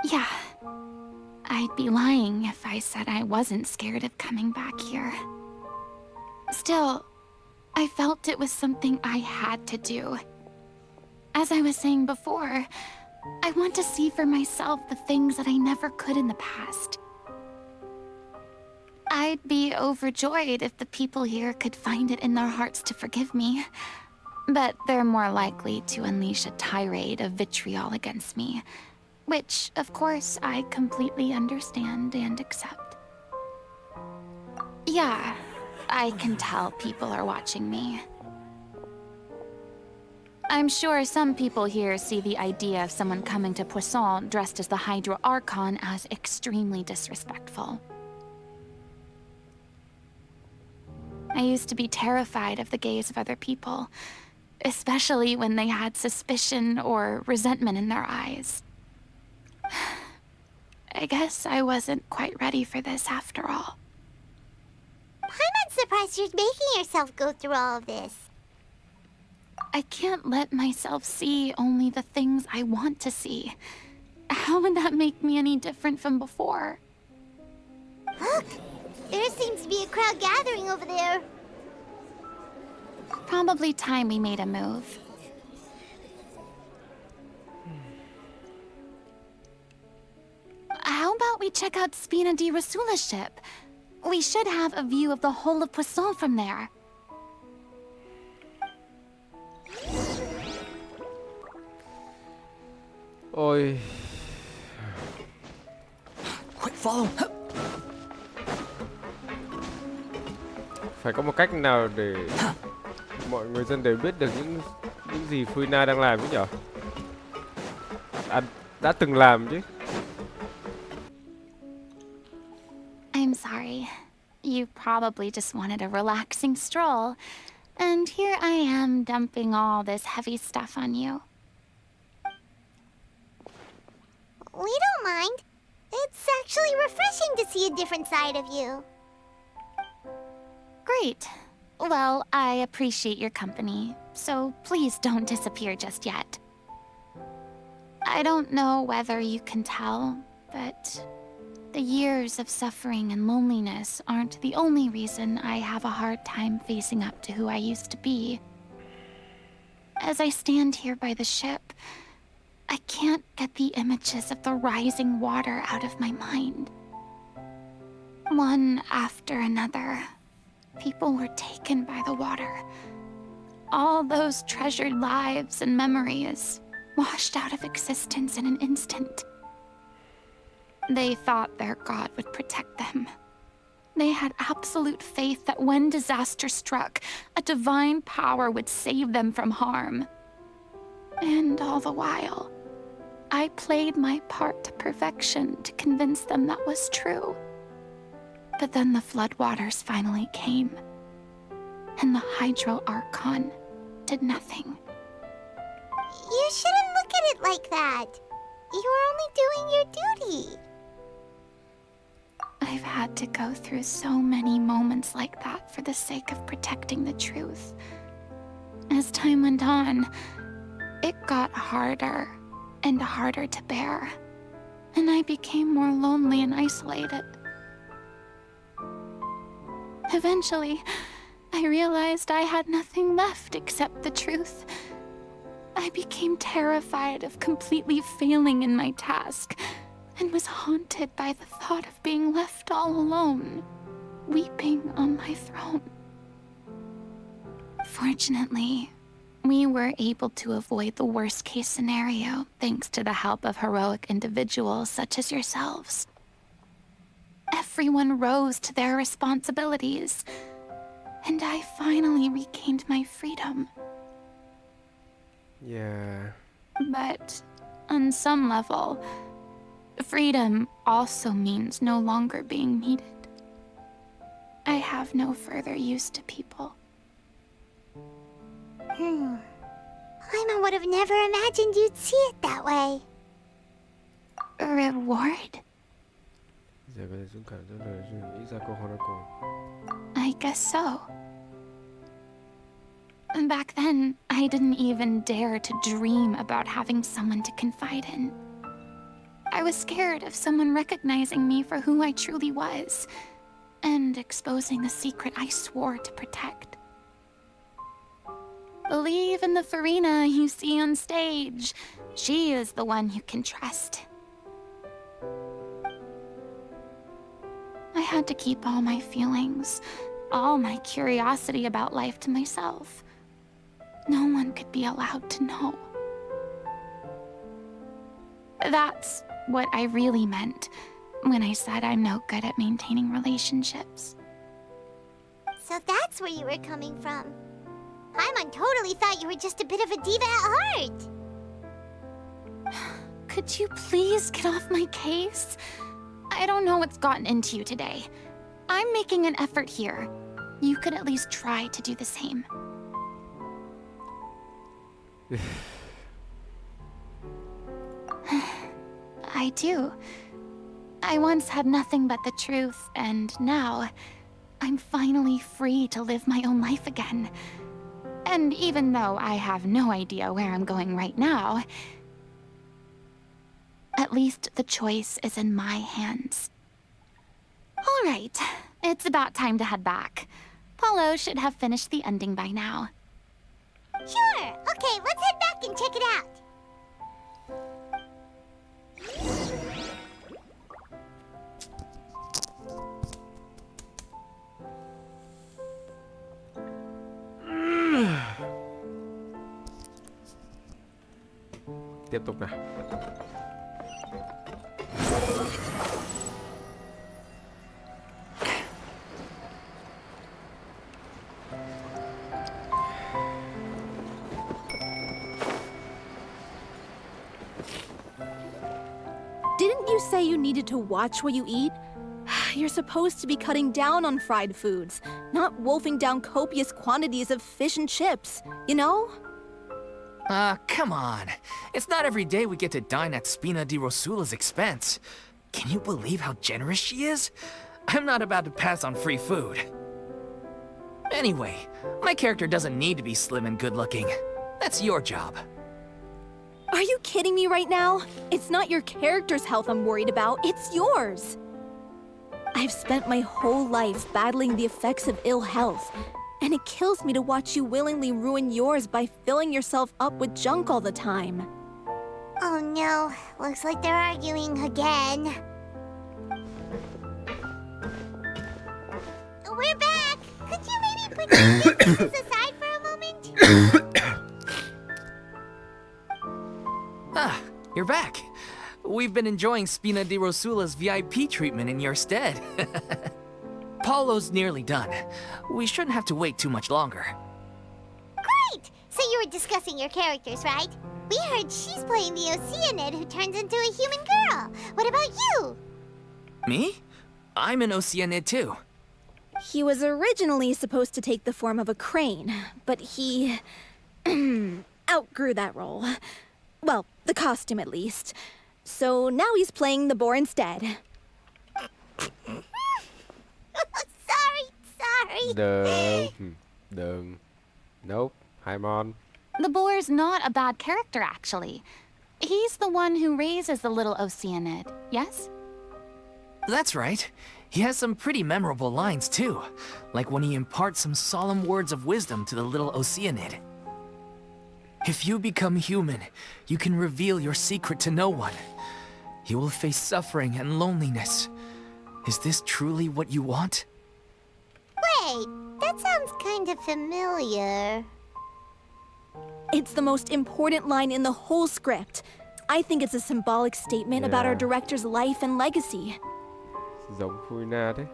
Yeah. I'd be lying if I said I wasn't scared of coming back here. Still, I felt it was something I had to do. As I was saying before, I want to see for myself the things that I never could in the past. I'd be overjoyed if the people here could find it in their hearts to forgive me. But they're more likely to unleash a tirade of vitriol against me. Which, of course, I completely understand and accept. Yeah, I can tell people are watching me. I'm sure some people here see the idea of someone coming to Poisson dressed as the Hydro Archon as extremely disrespectful. I used to be terrified of the gaze of other people, especially when they had suspicion or resentment in their eyes. I guess I wasn't quite ready for this after all. I'm not surprised you're making yourself go through all of this. I can't let myself see only the things I want to see. How would that make me any different from before? Look! There seems to be a crowd gathering over there. Probably time we made a move. How about we check out Spina di Rosula's ship? We should have a view of the whole of Poisson from there. Ôi. Quick, follow. Phải có một cách nào để mọi người dân đều biết được những gì Furina đang làm chứ nhở? Đã từng làm chứ. I'm sorry. You probably just wanted a relaxing stroll. And here I am dumping all this heavy stuff on you. We don't mind. It's actually really refreshing to see a different side of you. Great. Well, I appreciate your company, so please don't disappear just yet. I don't know whether you can tell, but the years of suffering and loneliness aren't the only reason I have a hard time facing up to who I used to be. As I stand here by the ship, I can't get the images of the rising water out of my mind. One after another, people were taken by the water. All those treasured lives and memories washed out of existence in an instant. They thought their god would protect them. They had absolute faith that when disaster struck, a divine power would save them from harm. And all the while, I played my part to perfection to convince them that was true. But then the floodwaters finally came, and the Hydro Archon did nothing. You shouldn't look at it like that. You were only doing your duty. I've had to go through so many moments like that for the sake of protecting the truth. As time went on, it got harder and harder to bear, and I became more lonely and isolated. Eventually, I realized I had nothing left except the truth. I became terrified of completely failing in my task, and was haunted by the thought of being left all alone, weeping on my throne. Fortunately, we were able to avoid the worst-case scenario thanks to the help of heroic individuals such as yourselves. Everyone rose to their responsibilities, and I finally regained my freedom. Yeah. But on some level, freedom also means no longer being needed. I have no further use to people. Paimon would have never imagined you'd see it that way. A reward? I guess so. Back then, I didn't even dare to dream about having someone to confide in. I was scared of someone recognizing me for who I truly was, and exposing the secret I swore to protect. Believe in the Furina you see on stage. She is the one you can trust. I had to keep all my feelings, all my curiosity about life to myself. No one could be allowed to know. That's what I really meant when I said I'm no good at maintaining relationships. So that's where you were coming from. Paimon totally thought you were just a bit of a diva at heart. Could you please get off my case? I don't know what's gotten into you today. I'm making an effort here. You could at least try to do the same. I do. I once had nothing but the truth, and now I'm finally free to live my own life again. And even though I have no idea where I'm going right now, at least the choice is in my hands. All right, it's about time to head back. Paulo should have finished the ending by now. Sure. Okay, let's head back and check it out. Tiếp tục nào. Didn't you say you needed to watch what you eat? You're supposed to be cutting down on fried foods, not wolfing down copious quantities of fish and chips, you know? Come on. It's not every day we get to dine at Spina di Rosula's expense. Can you believe how generous she is? I'm not about to pass on free food. Anyway, my character doesn't need to be slim and good-looking. That's your job. Are you kidding me right now? It's not your character's health I'm worried about, it's yours. I've spent my whole life battling the effects of ill health, and it kills me to watch you willingly ruin yours by filling yourself up with junk all the time. Oh no, looks like they're arguing again. We're back! Could you maybe put your differences aside for a moment? Ah, you're back. We've been enjoying Spina di Rosula's VIP treatment in your stead. Paulo's nearly done. We shouldn't have to wait too much longer. Great! So you were discussing your characters, right? We heard she's playing the Oceanid who turns into a human girl. What about you? Me? I'm an Oceanid too. He was originally supposed to take the form of a crane, but he outgrew that role. Well, the costume at least. So now he's playing the boar instead. Sorry. Nope. Hi, Mon. The boar's not a bad character, actually. He's the one who raises the little Oceanid, yes? That's right. He has some pretty memorable lines too, like when he imparts some solemn words of wisdom to the little Oceanid. If you become human, you can reveal your secret to no one. You will face suffering and loneliness. Is this truly what you want? Wait, that sounds kind of familiar. It's the most important line in the whole script. I think it's a symbolic statement about our director's life and legacy. Giống Furina đấy.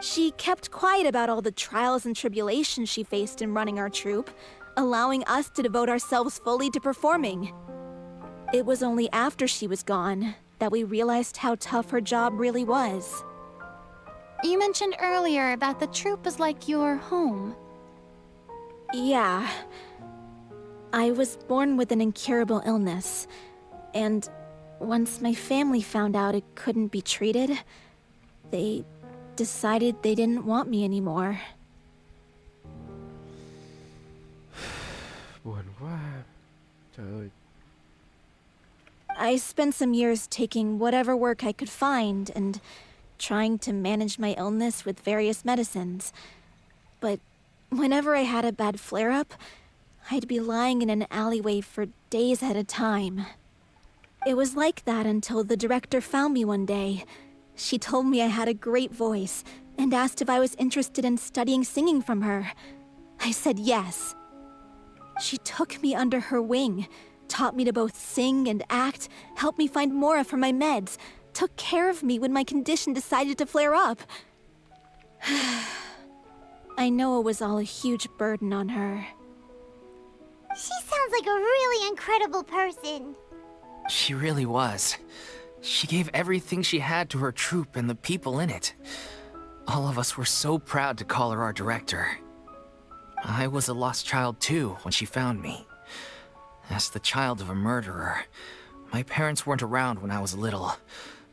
She kept quiet about all the trials and tribulations she faced in running our troupe, allowing us to devote ourselves fully to performing. It was only after she was gone that we realized how tough her job really was. You mentioned earlier that the troupe is like your home. Yeah. I was born with an incurable illness, and once my family found out it couldn't be treated, they decided they didn't want me anymore. Buồn quá. Trời ơi. I spent some years taking whatever work I could find and trying to manage my illness with various medicines. But whenever I had a bad flare-up, I'd be lying in an alleyway for days at a time. It was like that until the director found me one day. She told me I had a great voice and asked if I was interested in studying singing from her. I said yes. She took me under her wing, taught me to both sing and act, helped me find Mora for my meds, took care of me when my condition decided to flare up. I know it was all a huge burden on her. She sounds like a really incredible person. She really was. She gave everything she had to her troupe and the people in it. All of us were so proud to call her our director. I was a lost child too when she found me. As the child of a murderer, my parents weren't around when I was little,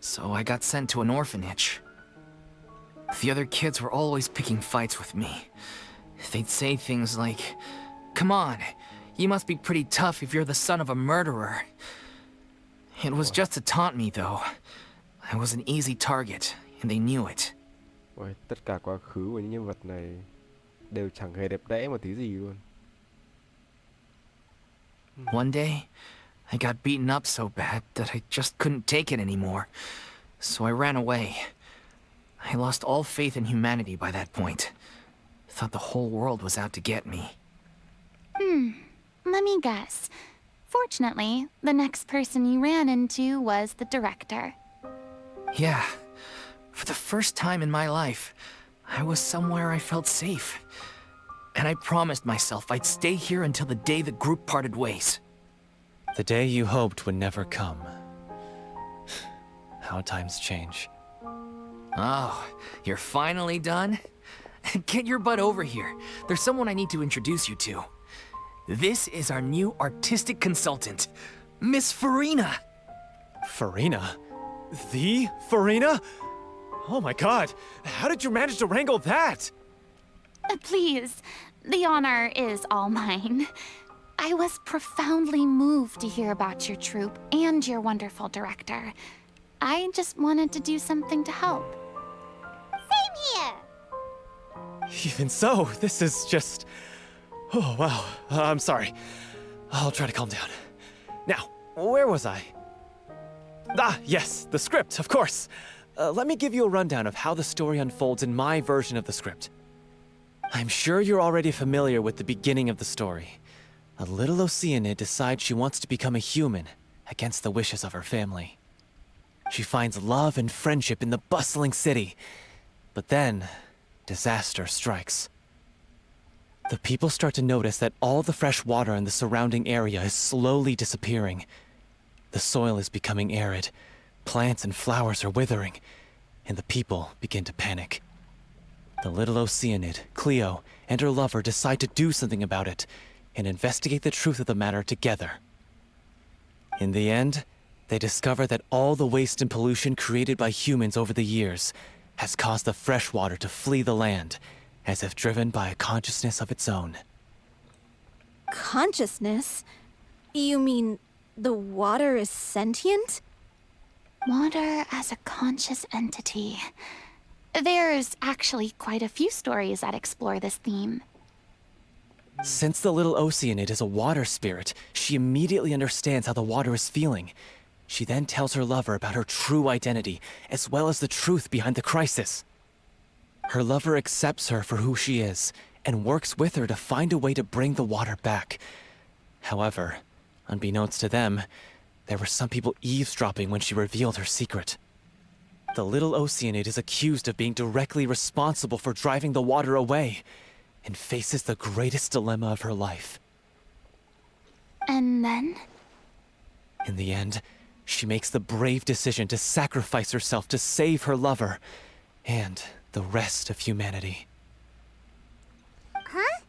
so I got sent to an orphanage. The other kids were always picking fights with me. They'd say things like, "Come on, you must be pretty tough if you're the son of a murderer." It was just to taunt me, though. I was an easy target, and they knew it. Ôi, tất cả quá khứ của những nhân vật này đều chẳng hề đẹp đẽ một tí gì luôn. One day, I got beaten up so bad that I just couldn't take it anymore, so I ran away. I lost all faith in humanity by that point. Thought the whole world was out to get me. Let me guess. Fortunately, the next person you ran into was the director. Yeah. For the first time in my life, I was somewhere I felt safe. And I promised myself I'd stay here until the day the group parted ways. The day you hoped would never come. How times change. Oh, you're finally done? Get your butt over here. There's someone I need to introduce you to. This is our new artistic consultant, Miss Furina. Furina? The Furina? Oh my god, how did you manage to wrangle that? Please, the honor is all mine. I was profoundly moved to hear about your troupe and your wonderful director. I just wanted to do something to help. Same here. Even so, this is just... Oh, wow. I'm sorry. I'll try to calm down. Now, where was I? Ah, yes, the script, of course. Let me give you a rundown of how the story unfolds in my version of the script. I'm sure you're already familiar with the beginning of the story. A little Oceanid decides she wants to become a human, against the wishes of her family. She finds love and friendship in the bustling city. But then, disaster strikes. The people start to notice that all the fresh water in the surrounding area is slowly disappearing. The soil is becoming arid, plants and flowers are withering, and the people begin to panic. The little Oceanid, Cleo, and her lover decide to do something about it, and investigate the truth of the matter together. In the end, they discover that all the waste and pollution created by humans over the years has caused the fresh water to flee the land, as if driven by a consciousness of its own. Consciousness? You mean the water is sentient? Water as a conscious entity. There's actually quite a few stories that explore this theme. Since the little Oceanid is a water spirit, she immediately understands how the water is feeling. She then tells her lover about her true identity, as well as the truth behind the crisis. Her lover accepts her for who she is, and works with her to find a way to bring the water back. However, unbeknownst to them, there were some people eavesdropping when she revealed her secret. The little Oceanid is accused of being directly responsible for driving the water away, and faces the greatest dilemma of her life. And then? In the end, she makes the brave decision to sacrifice herself to save her lover, and the rest of humanity. Huh?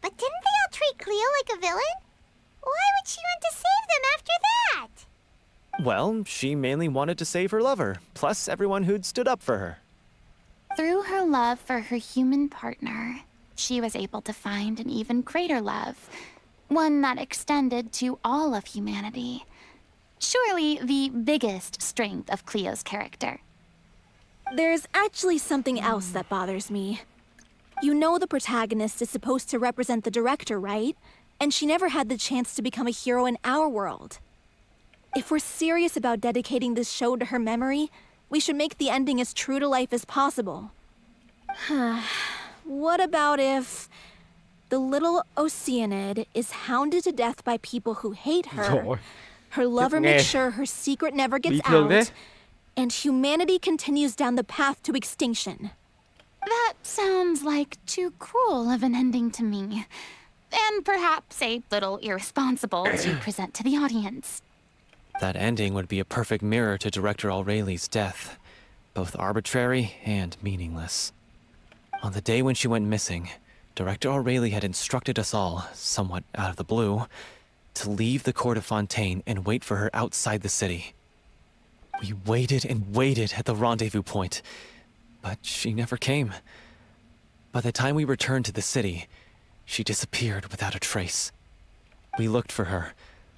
But didn't they all treat Cleo like a villain? Why would she want to save them after that? Well, she mainly wanted to save her lover, plus everyone who'd stood up for her. Through her love for her human partner, she was able to find an even greater love, one that extended to all of humanity. Surely the biggest strength of Cleo's character. There's actually something else that bothers me. You know the protagonist is supposed to represent the director, right? And she never had the chance to become a hero in our world. If we're serious about dedicating this show to her memory, we should make the ending as true to life as possible. What about if the little Oceanid is hounded to death by people who hate her, her lover makes sure her secret never gets out, and humanity continues down the path to extinction? That sounds like too cruel of an ending to me. And perhaps a little irresponsible to present to the audience. That ending would be a perfect mirror to Director Aureli's death, both arbitrary and meaningless. On the day when she went missing, Director Aureli had instructed us all, somewhat out of the blue, to leave the court of Fontaine and wait for her outside the city. We waited and waited at the rendezvous point, but she never came. By the time we returned to the city, she disappeared without a trace. We looked for her.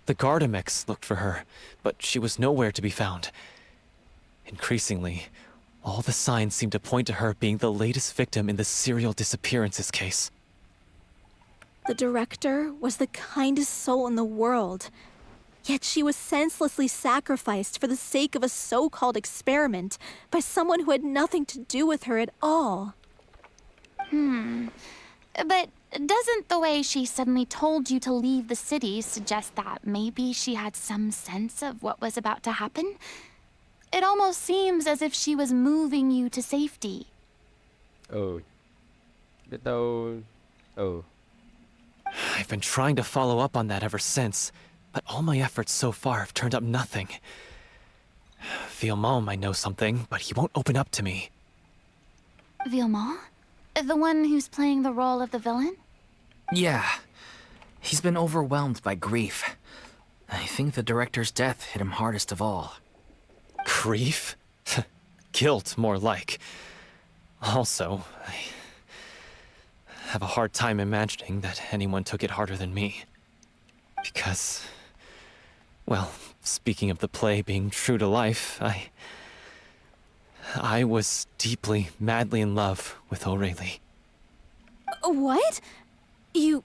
The Gardamex looked for her, but she was nowhere to be found. Increasingly, all the signs seemed to point to her being the latest victim in the serial disappearances case. The director was the kindest soul in the world, yet she was senselessly sacrificed for the sake of a so-called experiment by someone who had nothing to do with her at all. But doesn't the way she suddenly told you to leave the city suggest that maybe she had some sense of what was about to happen? It almost seems as if she was moving you to safety. Biết đâu... I've been trying to follow up on that ever since, but all my efforts so far have turned up nothing. Villemont might know something, but he won't open up to me. Villemont? The one who's playing the role of the villain? Yeah. He's been overwhelmed by grief. I think the director's death hit him hardest of all. Grief? Guilt, more like. Also, I have a hard time imagining that anyone took it harder than me. Because, well, speaking of the play being true to life, I was deeply, madly in love with Aurelie. What? You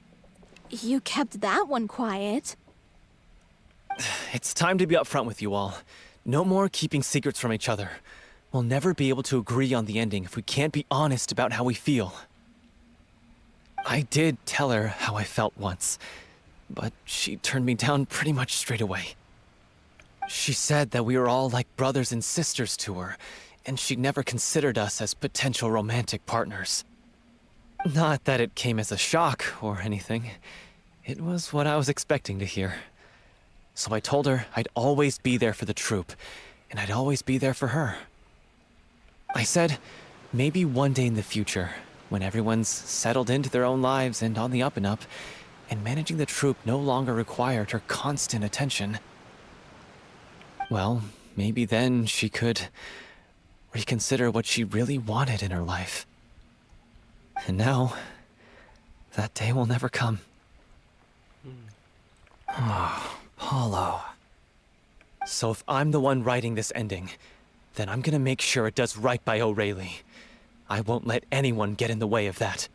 kept that one quiet. It's time to be upfront with you all. No more keeping secrets from each other. We'll never be able to agree on the ending if we can't be honest about how we feel. I did tell her how I felt once, but she turned me down pretty much straight away. She said that we were all like brothers and sisters to her, and she'd never considered us as potential romantic partners. Not that it came as a shock or anything. It was what I was expecting to hear. So I told her I'd always be there for the troupe, and I'd always be there for her. I said, maybe one day in the future, when everyone's settled into their own lives and on the up and up, and managing the troupe no longer required her constant attention, well, maybe then she could reconsider what she really wanted in her life. And now, that day will never come. Oh, Paulo. So if I'm the one writing this ending, then I'm gonna make sure it does right by Aurelie. I won't let anyone get in the way of that.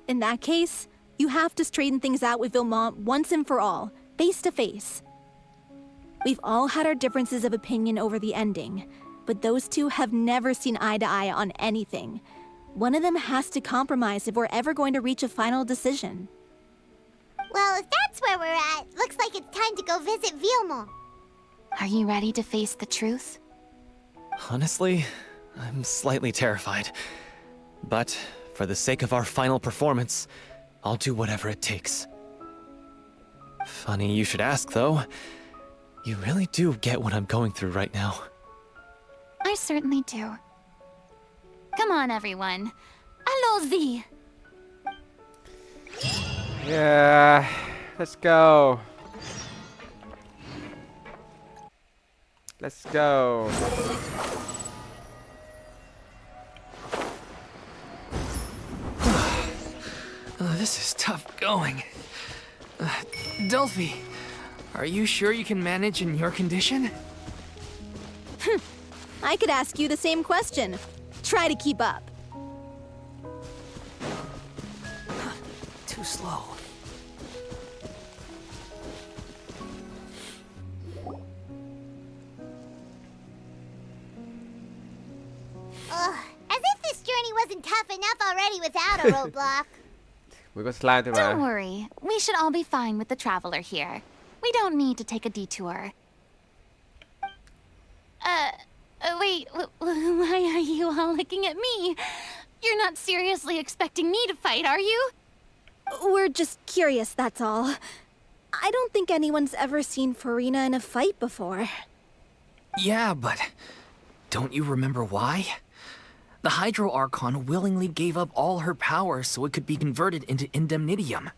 In that case, you have to straighten things out with Vilmont once and for all, face to face. We've all had our differences of opinion over the ending, but those two have never seen eye to eye on anything. One of them has to compromise if we're ever going to reach a final decision. Well, if that's where we're at, looks like it's time to go visit Vilmont. Are you ready to face the truth? Honestly, I'm slightly terrified. But for the sake of our final performance, I'll do whatever it takes. Funny you should ask, though. You really do get what I'm going through right now. I certainly do. Come on, everyone. Allons-y! Yeah, let's go. Let's go. This is tough going. Delphi, are you sure you can manage in your condition? I could ask you the same question. Try to keep up. Too slow. Ugh, as if this journey wasn't tough enough already without a roadblock. We got slide thôi mà. Don't worry. We should all be fine with the traveler here. We don't need to take a detour. Wait, why are you all looking at me? You're not seriously expecting me to fight, are you? We're just curious, that's all. I don't think anyone's ever seen Furina in a fight before. Yeah, but don't you remember why? The Hydro Archon willingly gave up all her power so it could be converted into indemnitium.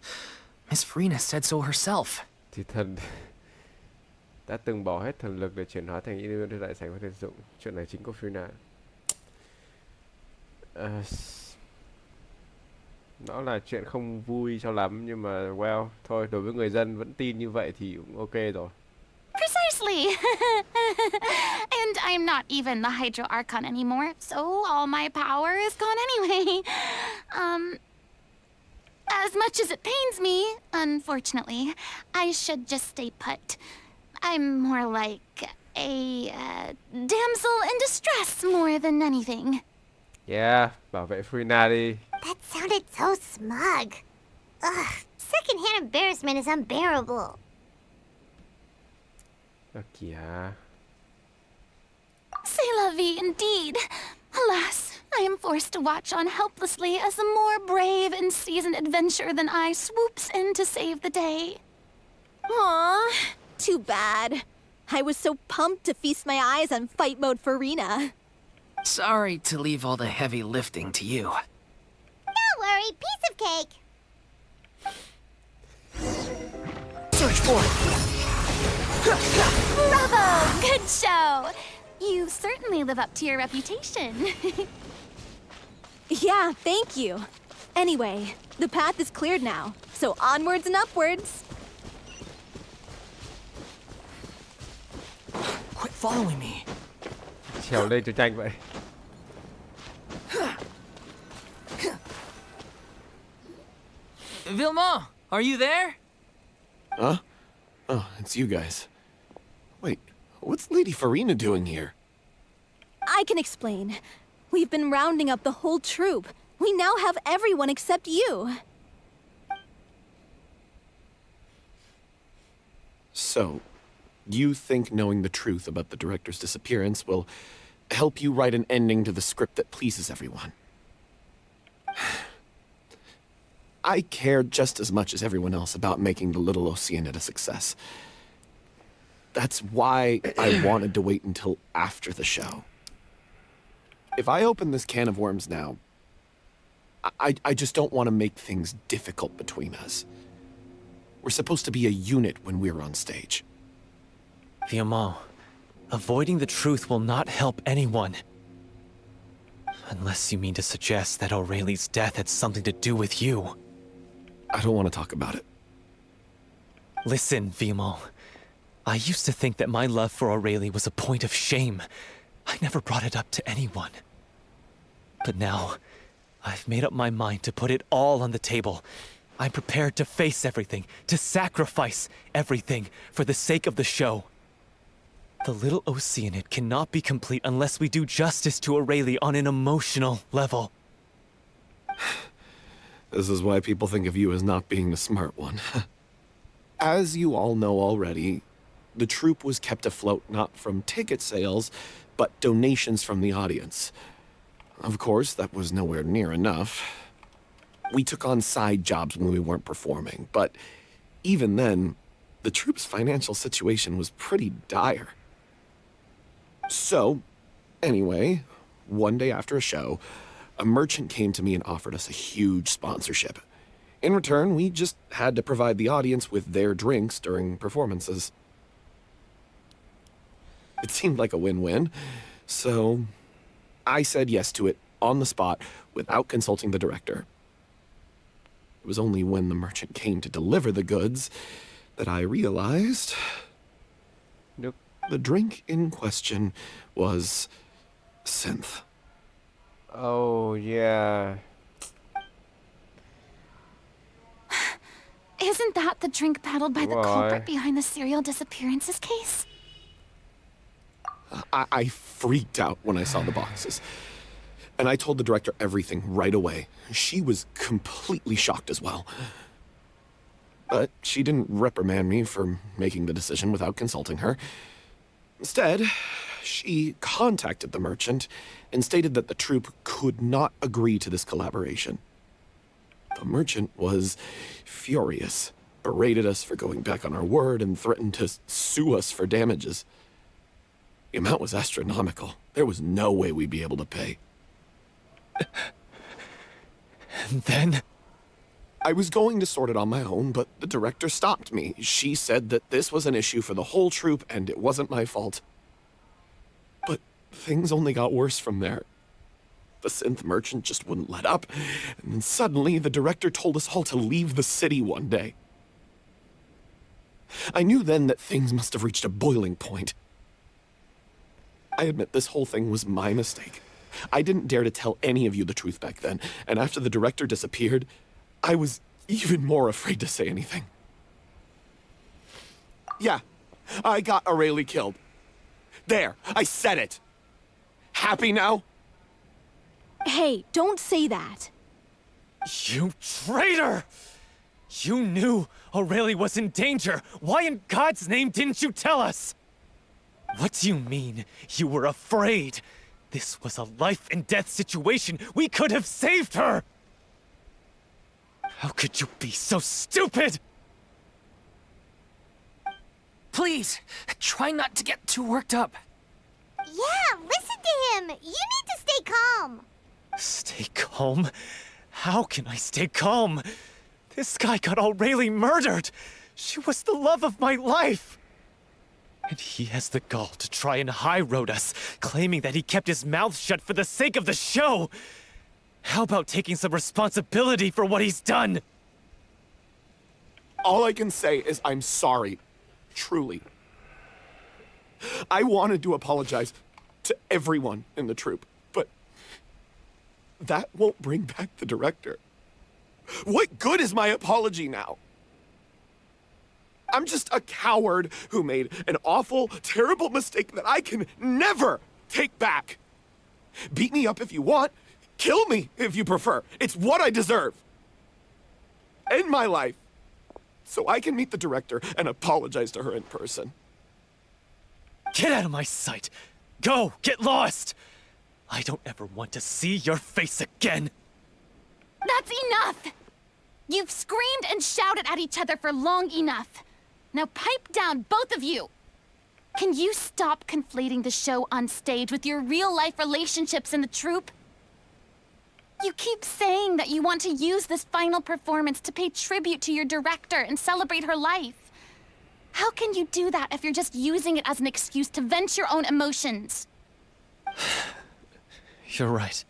Miss Furina said so herself. Thì thần đã từng bỏ hết thần lực để chuyển hóa thành yêu đưa đại sảnh có thể dụng. Chuyện này chính của Furina. Nó là chuyện không vui cho lắm nhưng mà well, thôi đối với người dân vẫn tin như vậy thì cũng ok rồi. Precisely. And I'm not even the Hydro Archon anymore, so all my power is gone anyway. As much as it pains me, unfortunately, I should just stay put. I'm more like a damsel in distress more than anything. Yeah, bảo vệ Furina đi. That sounded so smug. Ugh, secondhand embarrassment is unbearable. Kìa. C'est la vie indeed. Alas, I am forced to watch on helplessly as a more brave and seasoned adventurer than I swoops in to save the day. Aw, too bad. I was so pumped to feast my eyes on fight mode Furina. Sorry to leave all the heavy lifting to you. Don't worry, piece of cake. Search for it! Bravo! Good show! You certainly live up to your reputation. Yeah, thank you. Anyway, the path is cleared now, so onwards and upwards. Quit following me. Trèo lên cho nhanh vậy. Vilma, are you there? Huh? Oh, it's you guys. Wait, what's Lady Furina doing here? I can explain. We've been rounding up the whole troop. We now have everyone except you. So, you think knowing the truth about the director's disappearance will help you write an ending to the script that pleases everyone? I care just as much as everyone else about making the Little Oceanid a success. That's why I wanted to wait until after the show. If I open this can of worms now, I just don't want to make things difficult between us. We're supposed to be a unit when we're on stage. Vilma, avoiding the truth will not help anyone. Unless you mean to suggest that Aurelie's death had something to do with you. I don't want to talk about it. Listen, Vilma. I used to think that my love for Aurelie was a point of shame. I never brought it up to anyone. But now, I've made up my mind to put it all on the table. I'm prepared to face everything, to sacrifice everything for the sake of the show. The Little Oceanid cannot be complete unless we do justice to Aurelie on an emotional level. This is why people think of you as not being the smart one. As you all know already, the troupe was kept afloat not from ticket sales, but donations from the audience. Of course, that was nowhere near enough. We took on side jobs when we weren't performing, but even then, the troupe's financial situation was pretty dire. So, anyway, one day after a show, a merchant came to me and offered us a huge sponsorship. In return, we just had to provide the audience with their drinks during performances. It seemed like a win-win, so I said yes to it on the spot without consulting the director. It was only when the merchant came to deliver the goods that I realized Nope. the drink in question was synth. Oh, yeah. Isn't that the drink paddled by the Why? culprit behind the serial disappearances case? I freaked out when I saw the boxes. And I told the director everything right away. She was completely shocked as well. But she didn't reprimand me for making the decision without consulting her. Instead, she contacted the merchant and stated that the troupe could not agree to this collaboration. The merchant was furious, berated us for going back on our word, and threatened to sue us for damages. The amount was astronomical. There was no way we'd be able to pay. And then? I was going to sort it on my own, but the director stopped me. She said that this was an issue for the whole troupe and it wasn't my fault. But things only got worse from there. The synth merchant just wouldn't let up, and then suddenly the director told us all to leave the city one day. I knew then that things must have reached a boiling point. I admit this whole thing was my mistake. I didn't dare to tell any of you the truth back then, and after the director disappeared, I was even more afraid to say anything. Yeah, I got Aurelie killed. There, I said it. Happy now? Hey, don't say that. You traitor! You knew Aurelie was in danger. Why in God's name didn't you tell us? What do you mean, you were afraid? This was a life and death situation. We could have saved her! How could you be so stupid? Please, try not to get too worked up. Yeah, listen to him. You need to stay calm. Stay calm? How can I stay calm? This guy got Aurelie murdered. She was the love of my life. And he has the gall to try and high-road us, claiming that he kept his mouth shut for the sake of the show! How about taking some responsibility for what he's done? All I can say is I'm sorry. Truly. I wanted to apologize to everyone in the troupe, but that won't bring back the director. What good is my apology now? I'm just a coward who made an awful, terrible mistake that I can never take back. Beat me up if you want. Kill me if you prefer. It's what I deserve. End my life so I can meet the director and apologize to her in person. Get out of my sight! Go! Get lost! I don't ever want to see your face again! That's enough! You've screamed and shouted at each other for long enough. Now pipe down, both of you! Can you stop conflating the show on stage with your real-life relationships in the troupe? You keep saying that you want to use this final performance to pay tribute to your director and celebrate her life. How can you do that if you're just using it as an excuse to vent your own emotions? You're right.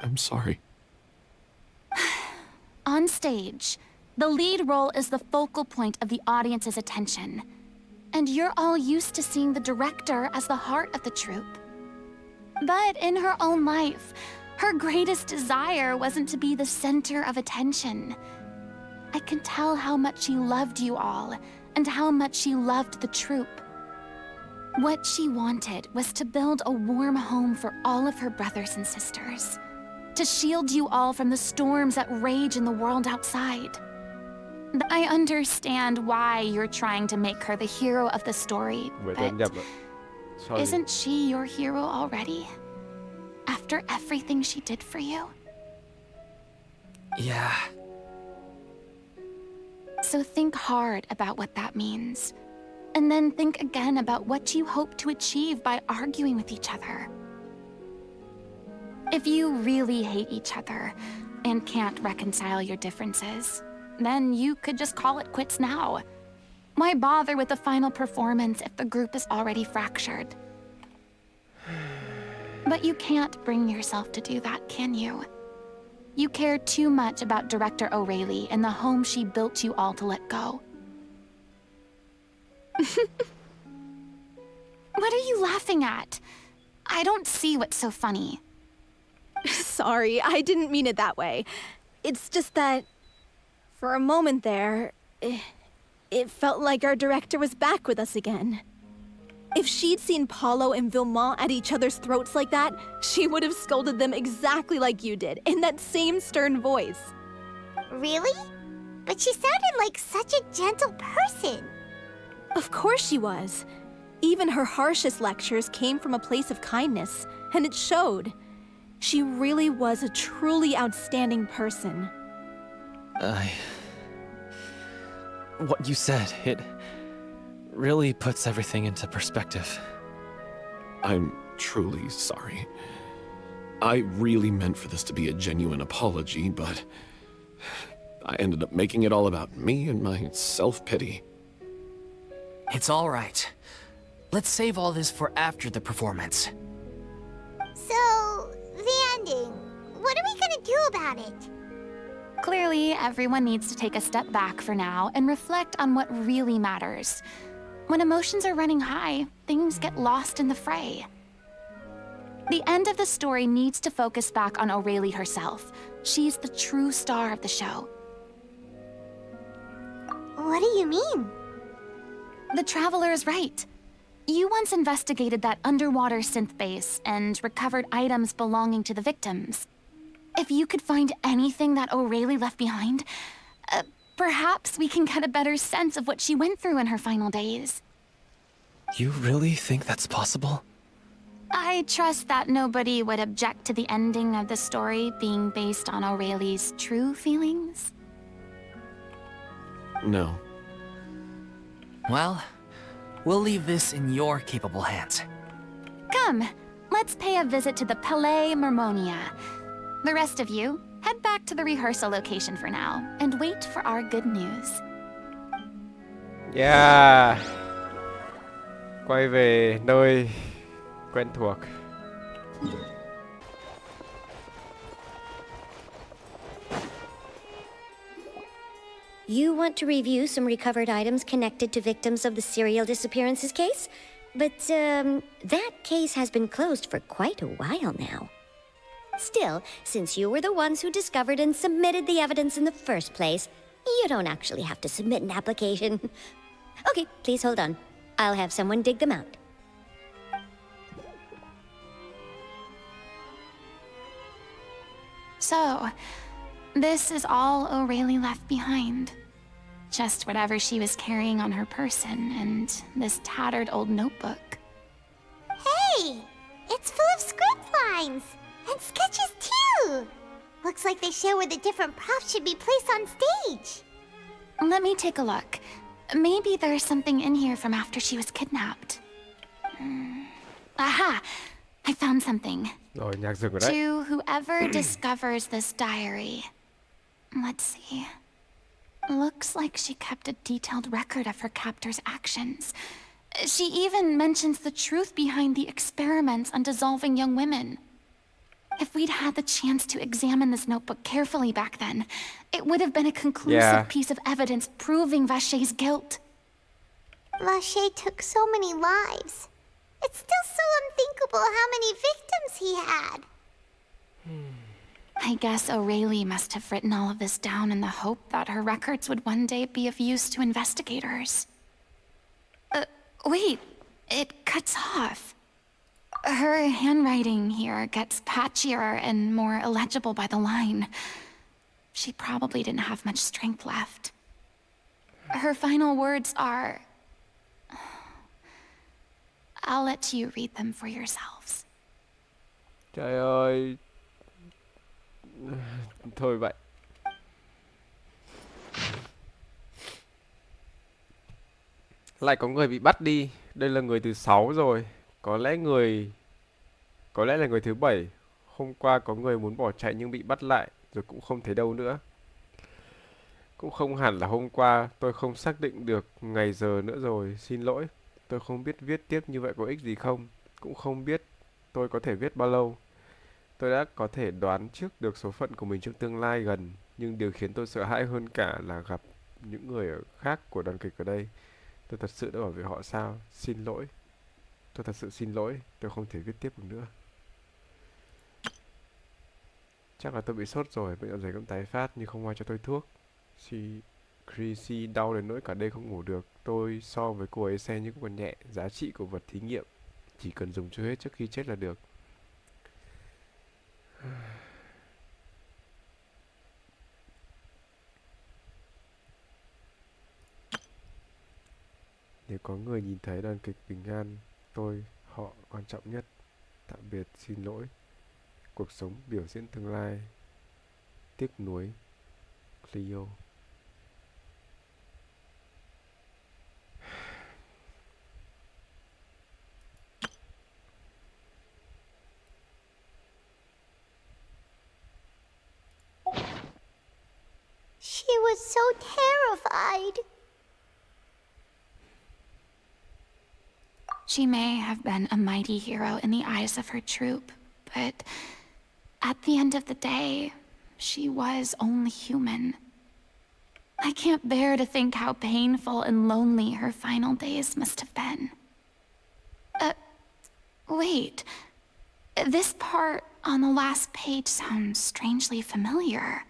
I'm sorry. On stage, the lead role is the focal point of the audience's attention. And you're all used to seeing the director as the heart of the troupe. But in her own life, her greatest desire wasn't to be the center of attention. I can tell how much she loved you all, and how much she loved the troupe. What she wanted was to build a warm home for all of her brothers and sisters, to shield you all from the storms that rage in the world outside. I understand why you're trying to make her the hero of the story, but isn't she your hero already? After everything she did for you? Yeah. So think hard about what that means. And then think again about what you hope to achieve by arguing with each other. If you really hate each other and can't reconcile your differences, then you could just call it quits now. Why bother with the final performance if the group is already fractured? But you can't bring yourself to do that, can you? You care too much about Director O'Reilly and the home she built you all to let go. What are you laughing at? I don't see what's so funny. Sorry, I didn't mean it that way. It's just that, for a moment there, it felt like our director was back with us again. If she'd seen Paulo and Vilmont at each other's throats like that, she would have scolded them exactly like you did, in that same stern voice. Really? But she sounded like such a gentle person. Of course she was. Even her harshest lectures came from a place of kindness, and it showed. She really was a truly outstanding person. What you said, it really puts everything into perspective. I'm truly sorry. I really meant for this to be a genuine apology, but I ended up making it all about me and my self-pity. It's all right. Let's save all this for after the performance. So, the ending. What are we gonna do about it? Clearly, everyone needs to take a step back for now and reflect on what really matters. When emotions are running high, things get lost in the fray. The end of the story needs to focus back on O'Reilly herself. She's the true star of the show. What do you mean? The Traveler is right. You once investigated that underwater synth base and recovered items belonging to the victims. If you could find anything that O'Reilly left behind, perhaps we can get a better sense of what she went through in her final days. You really think that's possible? I trust that nobody would object to the ending of the story being based on O'Reilly's true feelings. No. Well, we'll leave this in your capable hands. Come, let's pay a visit to the Palais Mermonia. The rest of you, head back to the rehearsal location for now, and wait for our good news. Yeah. Quay về nơi quen thuộc. You want to review some recovered items connected to victims of the serial disappearances case? But, that case has been closed for quite a while now. Still, since you were the ones who discovered and submitted the evidence in the first place, you don't actually have to submit an application. Okay, please hold on. I'll have someone dig them out. So, this is all O'Reilly left behind. Just whatever she was carrying on her person and this tattered old notebook. Hey! It's full of script lines! And sketches too! Looks like they show where the different props should be placed on stage. Let me take a look. Maybe there's something in here from after she was kidnapped. Aha! I found something. Rồi, nhạc dừng rồi đấy. To whoever discovers this diary. Let's see. Looks like she kept a detailed record of her captor's actions. She even mentions the truth behind the experiments on dissolving young women. If we'd had the chance to examine this notebook carefully back then, it would have been a conclusive piece of evidence proving Vachey's guilt. Vachey took so many lives. It's still so unthinkable how many victims he had. I guess O'Reilly must have written all of this down in the hope that her records would one day be of use to investigators. Wait, it cuts off. Her handwriting here gets patchier and more illegible by the line. She probably didn't have much strength left. Her final words are... I'll let you read them for yourselves. Trời ơi. Thôi vậy. Lại có người bị bắt đi. Đây là người thứ 6 rồi. Có lẽ là người thứ 7. Hôm qua có người muốn bỏ chạy nhưng bị bắt lại rồi cũng không thấy đâu nữa. Cũng không hẳn là hôm qua, tôi không xác định được ngày giờ nữa rồi, xin lỗi. Tôi không biết viết tiếp như vậy có ích gì không. Cũng không biết tôi có thể viết bao lâu. Tôi đã có thể đoán trước được số phận của mình trong tương lai gần. Nhưng điều khiến tôi sợ hãi hơn cả là gặp những người khác của đoàn kịch ở đây. Tôi thật sự đã bảo vệ họ sao? Xin lỗi. Tôi thật sự xin lỗi. Tôi không thể viết tiếp được nữa. Chắc là tôi bị sốt rồi. Bệnh dạ dày cũng tái phát nhưng không ai cho tôi thuốc. Chrissy đau đến nỗi cả đêm không ngủ được. Tôi so với cô ấy xem như cũng còn nhẹ. Giá trị của vật thí nghiệm chỉ cần dùng cho hết trước khi chết là được. Nếu có người nhìn thấy đoàn kịch bình an, họ quan trọng nhất. Tạm biệt, xin lỗi. Cuộc sống biểu diễn tương lai. Tiếc nuối. Cleo. She was so terrified. She may have been a mighty hero in the eyes of her troop, but at the end of the day, she was only human. I can't bear to think how painful and lonely her final days must have been. Wait. This part on the last page sounds strangely familiar.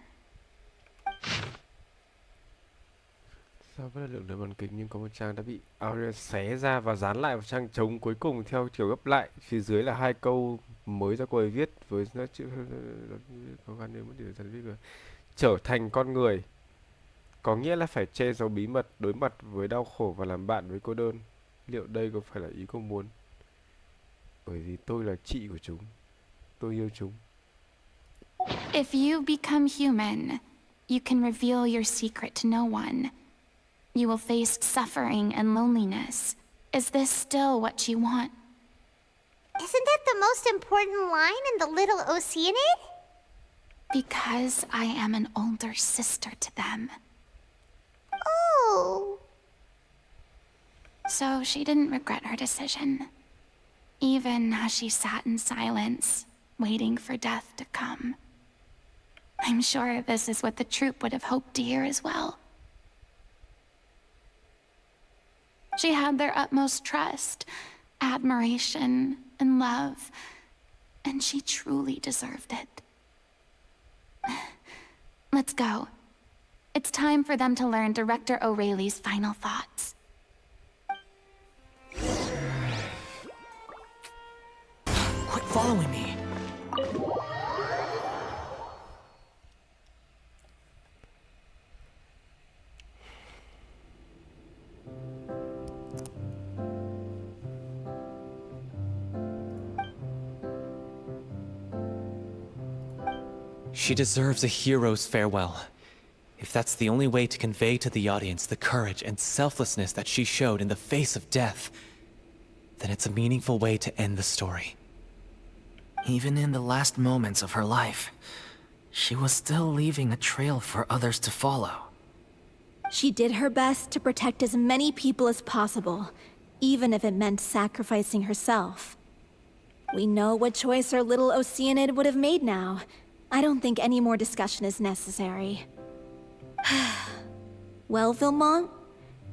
So với lượng lớn màn kịch nhưng có một trang đã bị Aurea xé ra và dán lại vào trang trống cuối cùng theo kiểu gấp lại. Phía dưới là 2 câu mới do cô ấy viết với nó chữ khó khăn nếu muốn điều dần viết trở thành con người. Có nghĩa là phải che giấu bí mật, đối mặt với đau khổ và làm bạn với cô đơn. Liệu đây có phải là ý cô muốn? Bởi vì tôi là chị của chúng. Tôi yêu chúng. If you become human, you can reveal your secret to no one. You will face suffering and loneliness. Is this still what you want? Isn't that the most important line in the Little Oceanid? Because I am an older sister to them. Oh. So she didn't regret her decision, even as she sat in silence, waiting for death to come. I'm sure this is what the troupe would have hoped to hear as well. She had their utmost trust, admiration, and love, and she truly deserved it. Let's go. It's time for them to learn Director O'Reilly's final thoughts. Quit following me. She deserves a hero's farewell. If that's the only way to convey to the audience the courage and selflessness that she showed in the face of death, then it's a meaningful way to end the story. Even in the last moments of her life, she was still leaving a trail for others to follow. She did her best to protect as many people as possible, even if it meant sacrificing herself. We know what choice our little Oceanid would have made now. I don't think any more discussion is necessary. Well, Vilmont,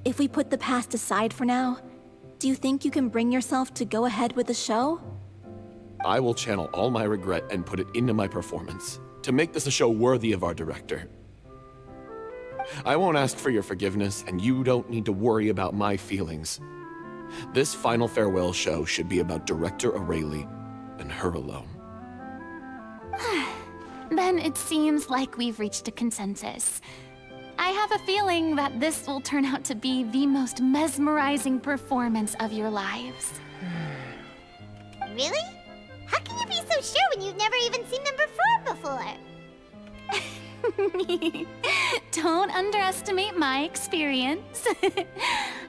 if we put the past aside for now, do you think you can bring yourself to go ahead with the show? I will channel all my regret and put it into my performance, to make this a show worthy of our director. I won't ask for your forgiveness, and you don't need to worry about my feelings. This final farewell show should be about Director O'Reilly and her alone. Then it seems like we've reached a consensus. I have a feeling that this will turn out to be the most mesmerizing performance of your lives. Really? How can you be so sure when you've never even seen them perform before? Don't underestimate my experience.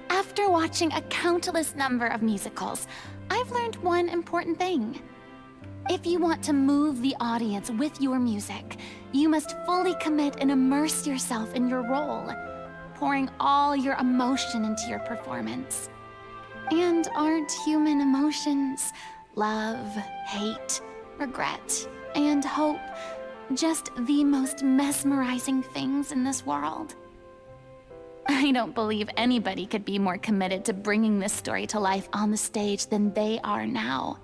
After watching a countless number of musicals, I've learned one important thing. If you want to move the audience with your music, you must fully commit and immerse yourself in your role, pouring all your emotion into your performance. And aren't human emotions, love, hate, regret, and hope, just the most mesmerizing things in this world? I don't believe anybody could be more committed to bringing this story to life on the stage than they are now.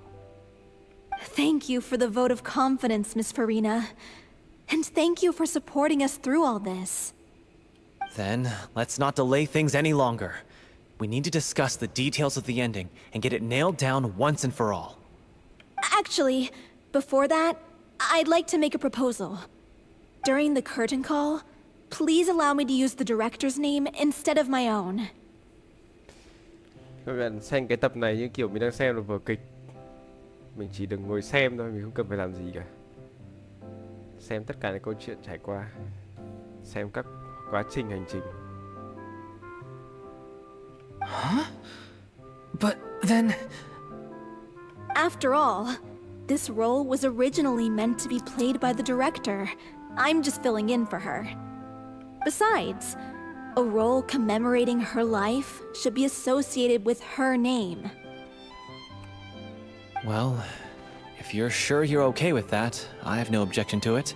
Thank you for the vote of confidence, Miss Furina. And thank you for supporting us through all this. Then, let's not delay things any longer. We need to discuss the details of the ending and get it nailed down once and for all. Actually, before that, I'd like to make a proposal. During the curtain call, please allow me to use the director's name instead of my own. Các bạn xem cái tập này như kiểu mình đang xem một vở kịch. Mình chỉ đừng ngồi xem thôi, mình không cần phải làm gì cả. Xem tất cả những câu chuyện trải qua, xem các quá trình hành trình. Huh? But then... After all, this role was originally meant to be played by the director. I'm just filling in for her. Besides, a role commemorating her life should be associated with her name. Well, if you're sure you're okay with that, I have no objection to it.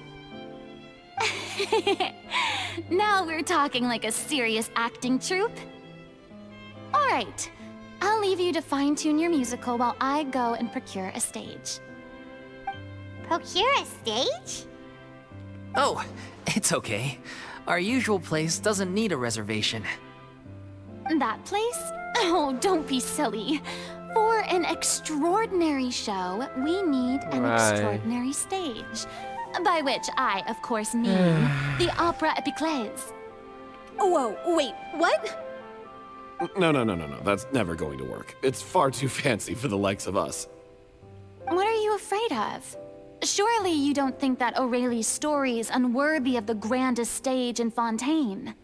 Now we're talking like a serious acting troupe. All right, I'll leave you to fine-tune your musical while I go and procure a stage. Procure a stage? Oh, it's okay. Our usual place doesn't need a reservation. That place? Oh, don't be silly. For an extraordinary show, we need an extraordinary stage. By which I, of course, mean the Opera Epiclese. Whoa, wait, what? No. That's never going to work. It's far too fancy for the likes of us. What are you afraid of? Surely you don't think that O'Reilly's story is unworthy of the grandest stage in Fontaine.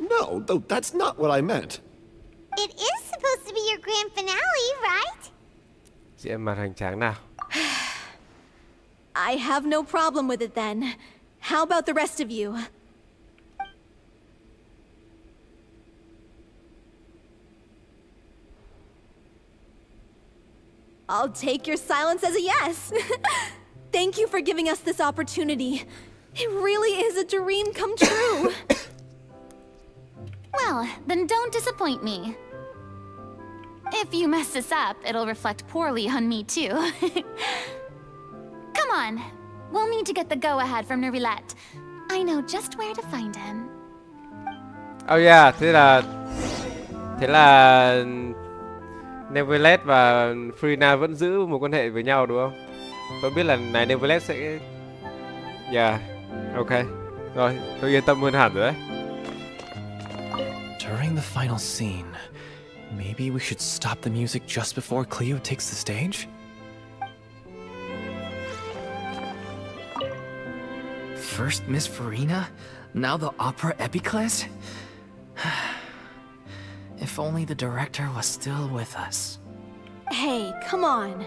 No, though that's not what I meant. It is supposed to be your grand finale, right? Diễn màn hoành tráng nào. I have no problem with it then. How about the rest of you? I'll take your silence as a yes. Thank you for giving us this opportunity. It really is a dream come true. Well, then don't disappoint me. If you mess this up, it'll reflect poorly on me too. Come on, we'll need to get the go-ahead from Nervilette. I know just where to find him. Oh yeah, thế là Neverlet và Furina vẫn giữ mối quan hệ với nhau đúng không? Tôi biết là này Neverlet sẽ... Yeah, ok. Rồi, tôi yên tâm hơn hẳn rồi đấy. During the final scene, maybe we should stop the music just before Cleo takes the stage? First Miss Furina, now the opera epiclese? If only the director was still with us. Hey, come on.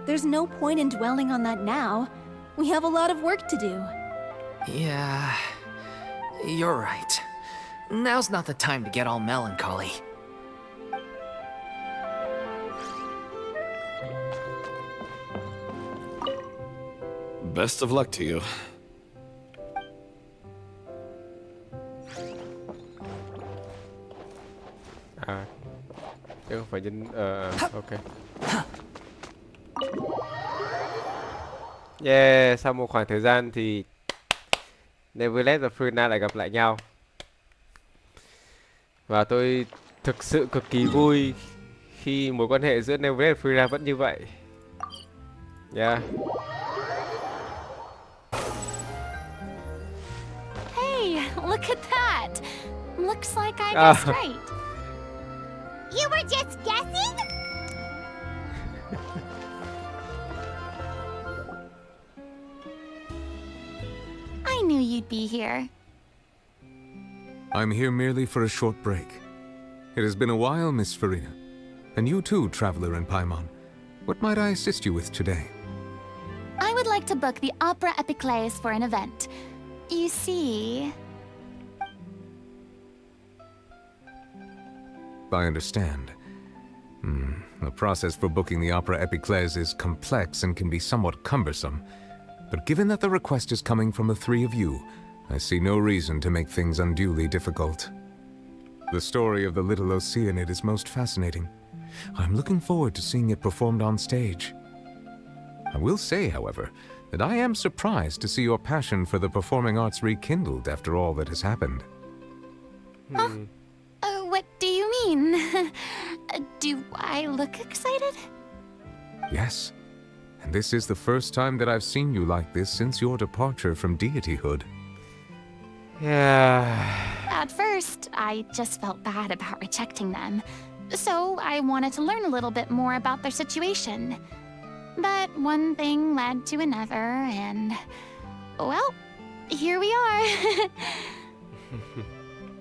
There's no point in dwelling on that now. We have a lot of work to do. Yeah, you're right. Now's not the time to get all melancholy. Best of luck to you. À, chứ không phải nhân... ok. Yeah, sau một khoảng thời gian thì Neverlet và Furina lại gặp lại nhau. Và tôi thực sự cực kỳ vui khi mối quan hệ giữa Neverlet và Furina vẫn như vậy. Yeah. Hey, look at that! Looks like I guessed right. You were just guessing? I knew you'd be here. I'm here merely for a short break. It has been a while, Miss Furina. And you too, traveler in Paimon. What might I assist you with today? I would like to book the Opera Epiclese for an event. You see... I understand. The process for booking the Opera Epiclese is complex and can be somewhat cumbersome. But given that the request is coming from the three of you, I see no reason to make things unduly difficult. The story of the little Oceanid is most fascinating. I'm looking forward to seeing it performed on stage. I will say, however, that I am surprised to see your passion for the performing arts rekindled after all that has happened. Huh? What do you mean? Do I look excited? Yes. And this is the first time that I've seen you like this since your departure from deityhood. Yeah. At first, I just felt bad about rejecting them. So I wanted to learn a little bit more about their situation. But one thing led to another, and... well, here we are.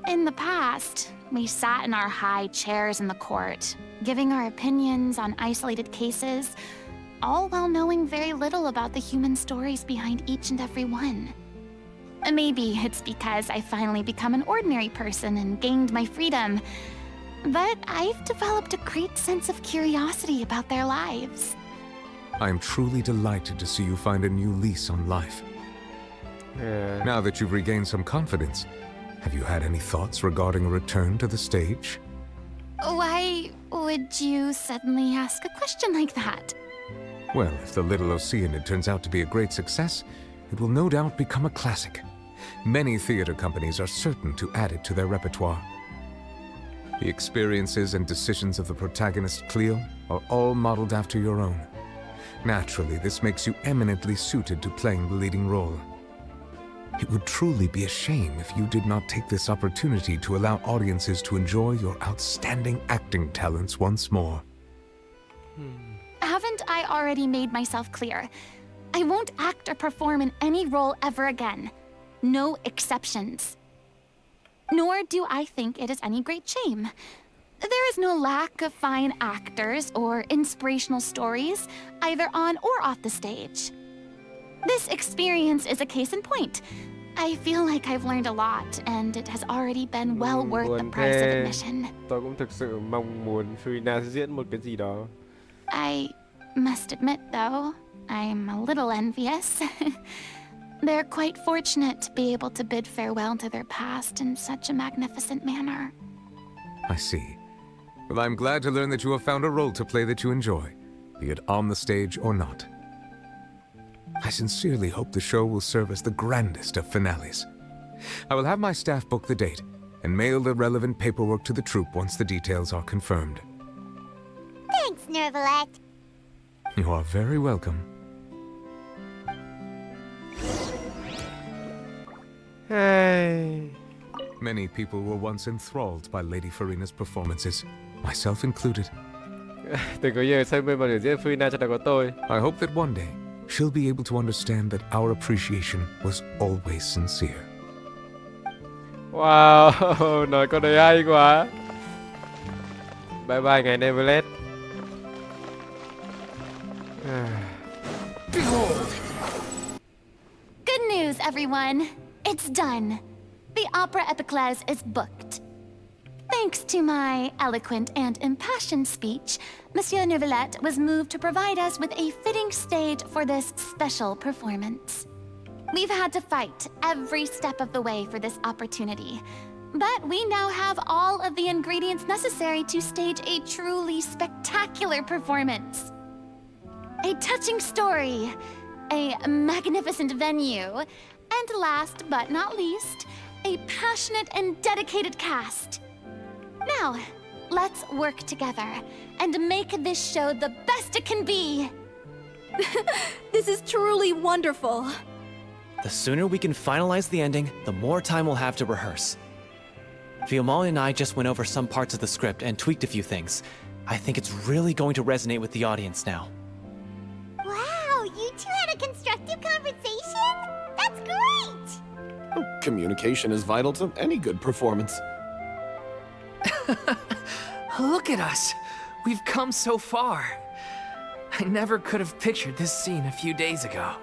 In the past, we sat in our high chairs in the court, giving our opinions on isolated cases, all while knowing very little about the human stories behind each and every one. Maybe it's because I finally become an ordinary person and gained my freedom, but I've developed a great sense of curiosity about their lives. I am truly delighted to see you find a new lease on life. Yeah. Now that you've regained some confidence, have you had any thoughts regarding a return to the stage? Why would you suddenly ask a question like that? Well, if the Little Oceanid turns out to be a great success, it will no doubt become a classic. Many theater companies are certain to add it to their repertoire. The experiences and decisions of the protagonist Cleo are all modeled after your own. Naturally, this makes you eminently suited to playing the leading role. It would truly be a shame if you did not take this opportunity to allow audiences to enjoy your outstanding acting talents once more. Haven't I already made myself clear? I won't act or perform in any role ever again. No exceptions. Nor do I think it is any great shame. There is no lack of fine actors or inspirational stories, either on or off the stage. This experience is a case in point. I feel like I've learned a lot, and it has already been well worth the price of admission. Tôi cũng thực sự mong muốn Furina sẽ diễn một cái gì đó. I must admit, though, I'm a little envious. They're quite fortunate to be able to bid farewell to their past in such a magnificent manner. I see. Well, I'm glad to learn that you have found a role to play that you enjoy, be it on the stage or not. I sincerely hope the show will serve as the grandest of finales. I will have my staff book the date and mail the relevant paperwork to the troupe once the details are confirmed. Thanks, Nervalet. You are very welcome. Hey. Many people were once enthralled by Lady Furina's performances, myself included. Từng có nhiều say mê màn biểu diễn Furina cho đó có tôi. I hope that one day she'll be able to understand that our appreciation was always sincere. Wow, nói câu này hay quá. Bye bye ngày Neverlet. Good news, everyone. It's done. The opera epiclese is booked. Thanks to my eloquent and impassioned speech, Monsieur Neuvillette was moved to provide us with a fitting stage for this special performance. We've had to fight every step of the way for this opportunity, but we now have all of the ingredients necessary to stage a truly spectacular performance. A touching story, a magnificent venue, and last but not least, a passionate and dedicated cast. Now, let's work together and make this show the best it can be. This is truly wonderful. The sooner we can finalize the ending, the more time we'll have to rehearse. Fiamma and I just went over some parts of the script and tweaked a few things. I think it's really going to resonate with the audience now. Wow, you two had a constructive conversation? That's great! Communication is vital to any good performance. Look at us. We've come so far. I never could have pictured this scene a few days ago.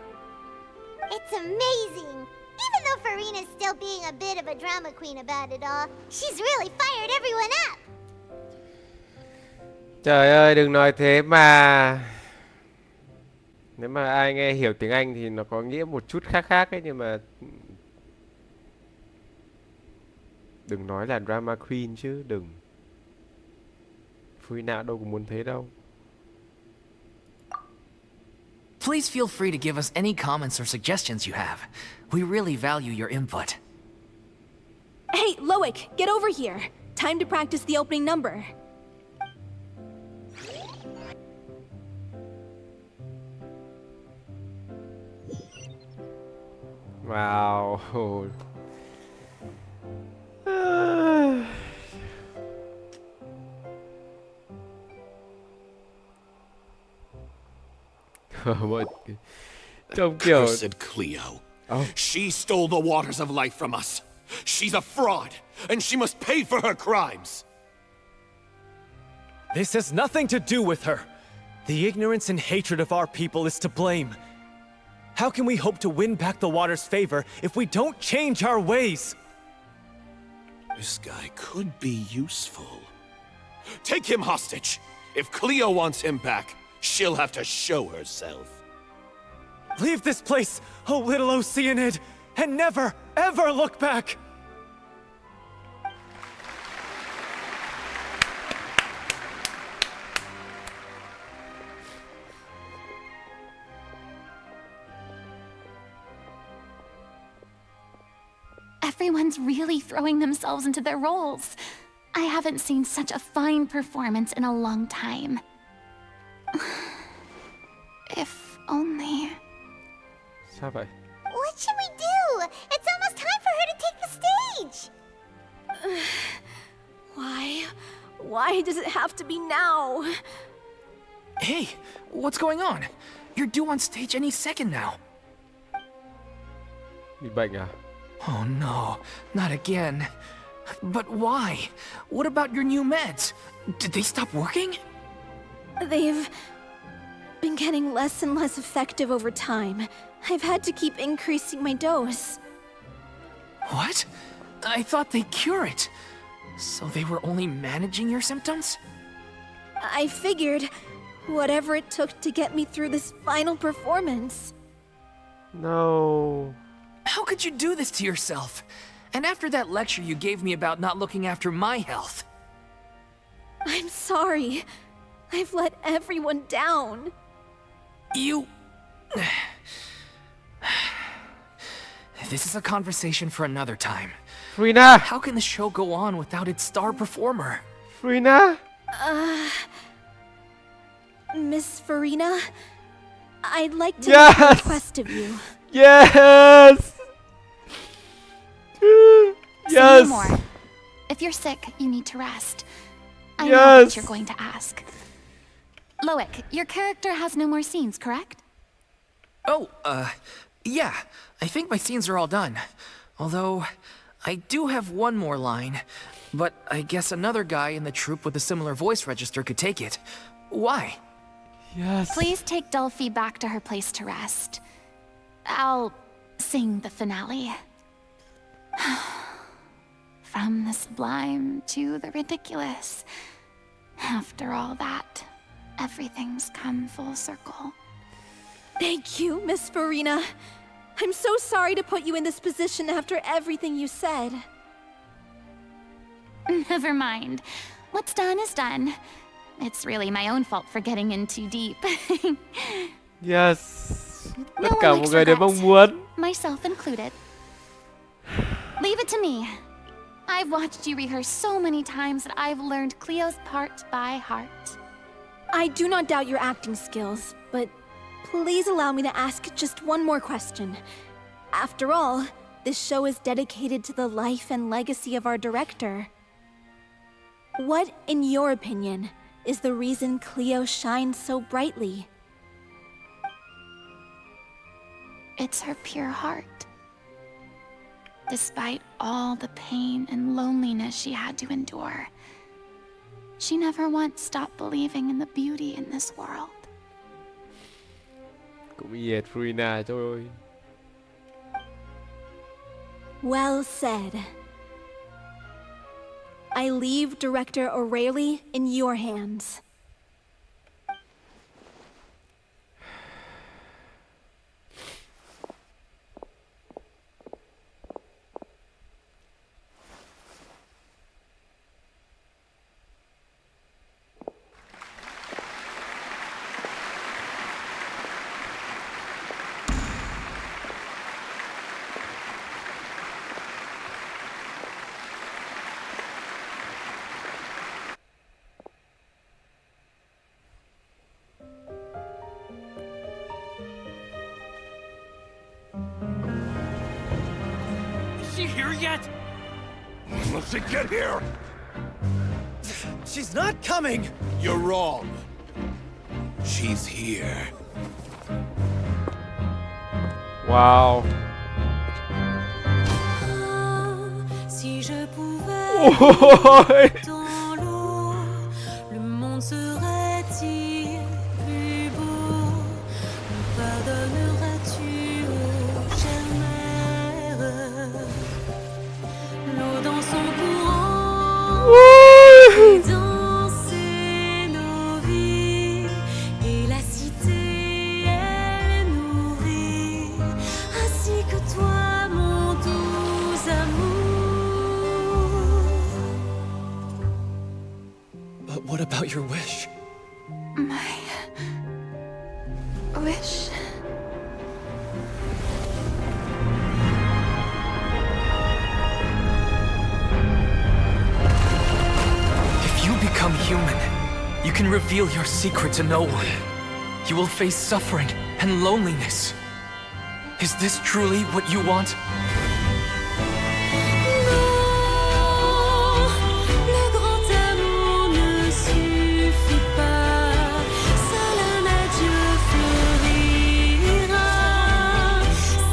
It's amazing! Even though Furina's still being a bit of a drama queen about it all, she's really fired everyone up! Trời ơi, đừng nói thế mà. Nếu mà ai nghe hiểu tiếng Anh thì nó có nghĩa một chút khác khác ấy, nhưng mà đừng nói là drama queen chứ, đừng. Furina đâu có muốn thế đâu. Please feel free to give us any comments or suggestions you have. We really value your input. Hey, Loic, get over here. Time to practice the opening number. Wow. Trông kiểu Cursed Cleo. She stole the waters of life from us. She's a fraud, and she must pay for her crimes. This has nothing to do with her. The ignorance and hatred of our people is to blame. How can we hope to win back the water's favor if we don't change our ways? This guy could be useful. Take him hostage. If Cleo wants him back, she'll have to show herself. Leave this place, O little Oceanid, and never, ever look back! Everyone's really throwing themselves into their roles. I haven't seen such a fine performance in a long time. If only... Sao vậy? What should we do? It's almost time for her to take the stage! Why does it have to be now? Hey, what's going on? You're due on stage any second now. Bị bệnh à? Oh no, not again. But why? What about your new meds? Did they stop working? They've been getting less and less effective over time. I've had to keep increasing my dose. What? I thought they cure it. So they were only managing your symptoms? I figured Whatever it took to get me through this final performance. No. How could you do this to yourself? And after that lecture you gave me about not looking after my health. I'm sorry. I've let everyone down. You... This is a conversation for another time. Furina! How can the show go on without its star performer? Furina? Miss Furina, I'd like to Yes! make a request of you. Yes! Say Yes! no more. If you're sick, you need to rest. I know what you're going to ask. Loic, your character has no more scenes, correct? Oh, yeah. I think my scenes are all done. Although, I do have one more line. But I guess another guy in the troupe with a similar voice register could take it. Why? Yes. Please take Delphi back to her place to rest. I'll sing the finale. From the sublime to the ridiculous. After all that, everything's come full circle. Thank you, Miss Furina. I'm so sorry to put you in this position after everything you said. Never mind. What's done is done. It's really my own fault for getting in too deep. Yes. No Tất cả one mọi likes người đều regrets, mong muốn. myself included. Leave it to me. I've watched you rehearse so many times that I've learned Cleo's part by heart. I do not doubt your acting skills, but please allow me to ask just one more question. After all, this show is dedicated to the life and legacy of our director. What, in your opinion, is the reason Cleo shines so brightly? It's her pure heart. Despite all the pain and loneliness she had to endure, she never once stopped believing in the beauty in this world. Cũng nhiệt Furina thôi. Well said. I leave Director O'Reilly in your hands. Is she here yet? When will she get here? She's not coming! You're wrong. She's here. Wow. Si je pouvais Ôi. dans l'eau, le monde serait-il plus beau? Me pardonneras-tu, ô chère mère? L'eau dans son courant fait danser nos vies, et la cité elle nourrit, ainsi que toi, mon doux amour. But what about your wish? My wish. If you become human, you can reveal your secret to no one. You will face suffering and loneliness. Is this truly what you want? Le grand amour ne suffit pas, seul un adieu fleurira.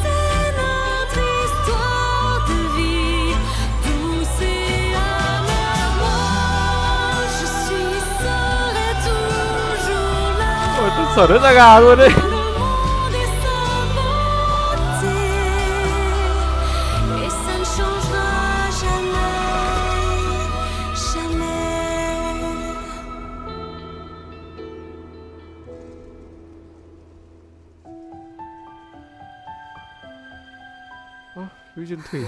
C'est notre histoire de vie, douce et amère. Moi, je suis seule et toujours là. Ôi, tôi sởn hết da gà luôn đấy. Le monde est sa beauté, et ça ne changera jamais, jamais. Vision Thủy.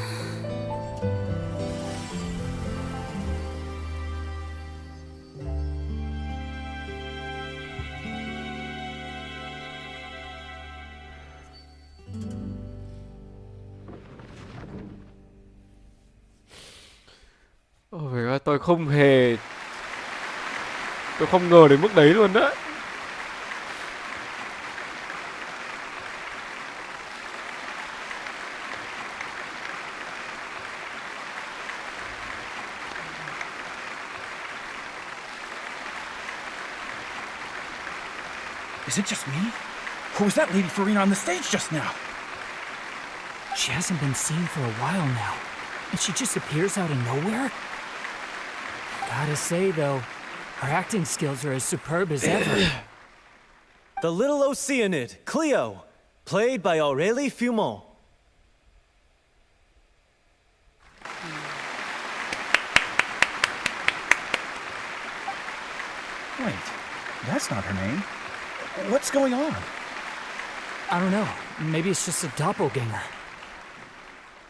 Oh my god, tôi không ngờ đến mức đấy luôn đó. Is it just me? Or was that Lady Furina on the stage just now? She hasn't been seen for a while now, and she just appears out of nowhere? Gotta say, though, her acting skills are as superb as ever. The little Oceanid, Cleo, played by Aurélie Fumont. Wait, that's not her name. What's going on? I don't know. Maybe it's just a doppelganger.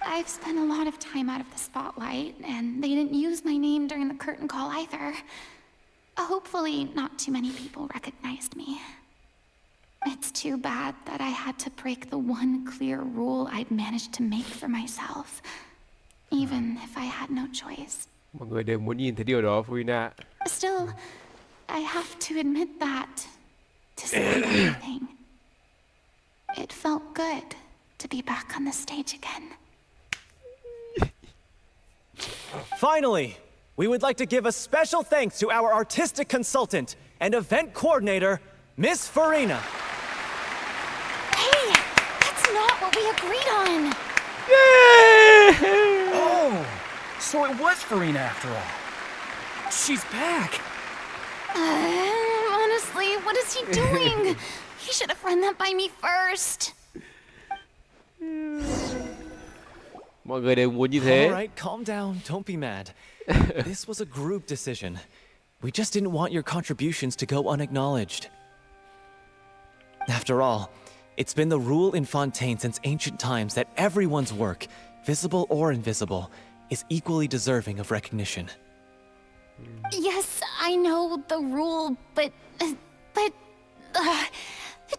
I've spent a lot of time out of the spotlight, and they didn't use my name during the curtain call either. Hopefully, not too many people recognized me. It's too bad that I had to break the one clear rule I'd managed to make for myself, even if I had no choice. Mọi người đều muốn nhìn thấy điều đó, Furina. Still, I have to admit that, despite everything, it felt good to be back on the stage again. Finally, we would like to give a special thanks to our artistic consultant and event coordinator, Miss Furina. Hey, that's not what we agreed on. Oh, so it was Furina after all. She's back. Honestly, what is he doing? He should have run that by me first. Mọi người đều muốn như thế. All right, calm down. Don't be mad. This was a group decision. We just didn't want your contributions to go unacknowledged. After all, it's been the rule in Fontaine since ancient times that everyone's work, visible or invisible, is equally deserving of recognition. Yes, I know the rule, but it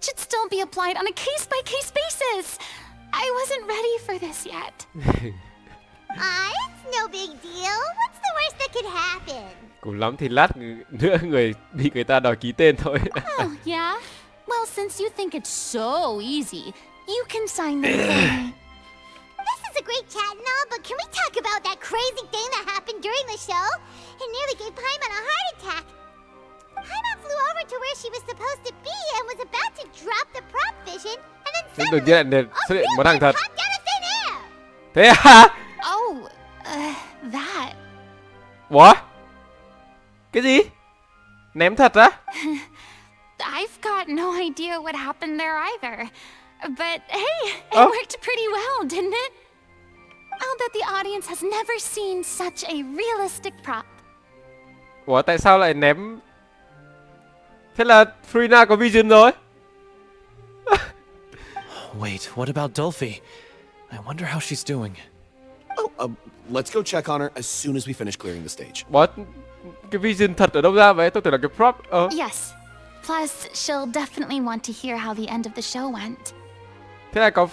should still be applied on a case-by-case basis. I wasn't ready for this yet. It's no big deal. What's the worst that could happen? Cùng lắm thì lát nữa bị người ta đòi ký tên thôi. Oh, yeah? Well, since you think it's so easy, you can sign them for me. This is a great chat and all, but can we talk about that crazy thing that happened during the show? It nearly gave Paimon a heart attack. Paimon flew over to where she was supposed to be and was about to drop the prop vision, and then Nhưng suddenly, đột nhiên lại xuất hiện món hàng thật. popped out of thin air. Thế hả? Oh, that. What? Cái gì? Ném thật á? I've got no idea what happened there either. But hey, it worked pretty well, didn't it? I'll bet the audience has never seen such a realistic prop. Ủa tại sao lại ném? Thế là Furina có vision rồi. Wait, what about Dolphy? I wonder how she's doing. Oh, let's go check on her as soon as we finish clearing the stage. What? Cái vision thật ở đâu ra vậy? Tôi tưởng là cái prop. Yes. Plus, she'll definitely want to hear how the end of the show went. Thế là có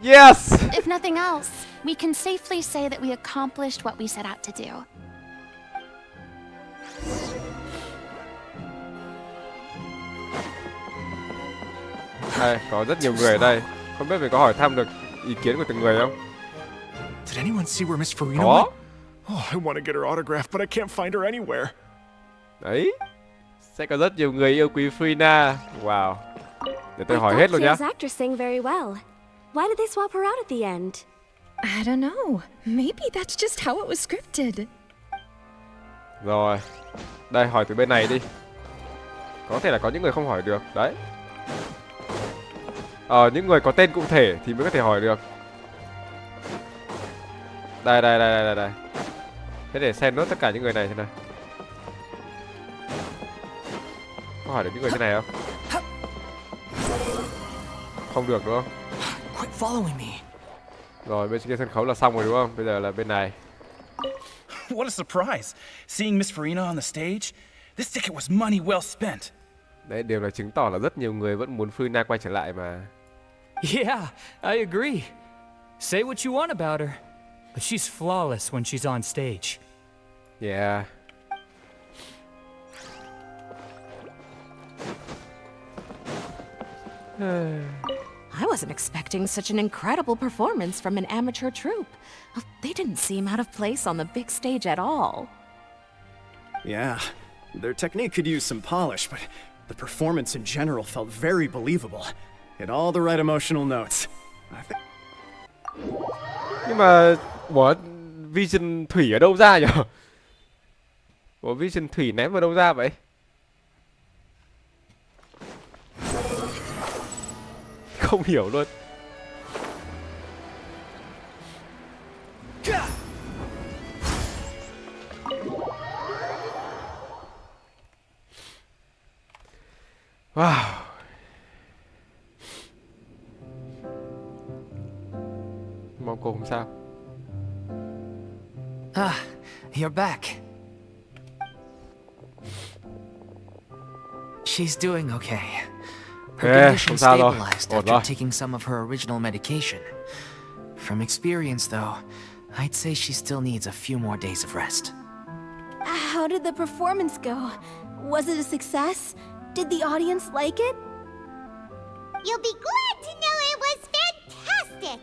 Yes! If nothing else, we can safely say that we accomplished what we set out to do. Đây, có rất nhiều người ở đây. Không biết mình có hỏi thăm được ý kiến của từng người không? Did anyone see where Miss Furina Có. went? Oh, I want to get her autograph, but I can't find her anywhere. Đấy. Sẽ có rất nhiều người yêu quý Furina. Wow. Để tôi hỏi hết luôn nhá. actress sang very well. Why did they swap her out at the end? I don't know. Maybe that's just how it was scripted. Rồi. Đây, hỏi từ bên này đi. Có thể là có những người không hỏi được. Đấy. Những người có tên cụ thể thì mới có thể hỏi được. Đây. Thế để xem nốt tất cả những người này thế nào. Có hỏi được những người thế này không? Không được đúng không? Quit following me. Rồi bên kia sân khấu là xong rồi đúng không? Bây giờ là bên này. What a surprise! Seeing Miss Furina on the stage? This ticket was money well spent. Đấy, điều này chứng tỏ là rất nhiều người vẫn muốn Furina quay trở lại mà. Yeah, I agree. Say what you want about her, but she's flawless when she's on stage. Yeah. I wasn't expecting such an incredible performance from an amateur troupe. They didn't seem out of place on the big stage at all. Yeah, their technique could use some polish, but the performance in general felt very believable. Hit all the right emotional notes. Nhưng mà ủa, Vision Thủy ở đâu ra nhỉ? Ủa, Vision Thủy ném vào đâu ra vậy? Không hiểu luôn. Wow. Mong cô không sao. Ah, you're back. She's doing okay. Her condition stabilized after taking some of her original medication. From experience, though, I'd say she still needs a few more days of rest. How did the performance go? Was it a success? Did the audience like it? You'll be glad to know it was fantastic!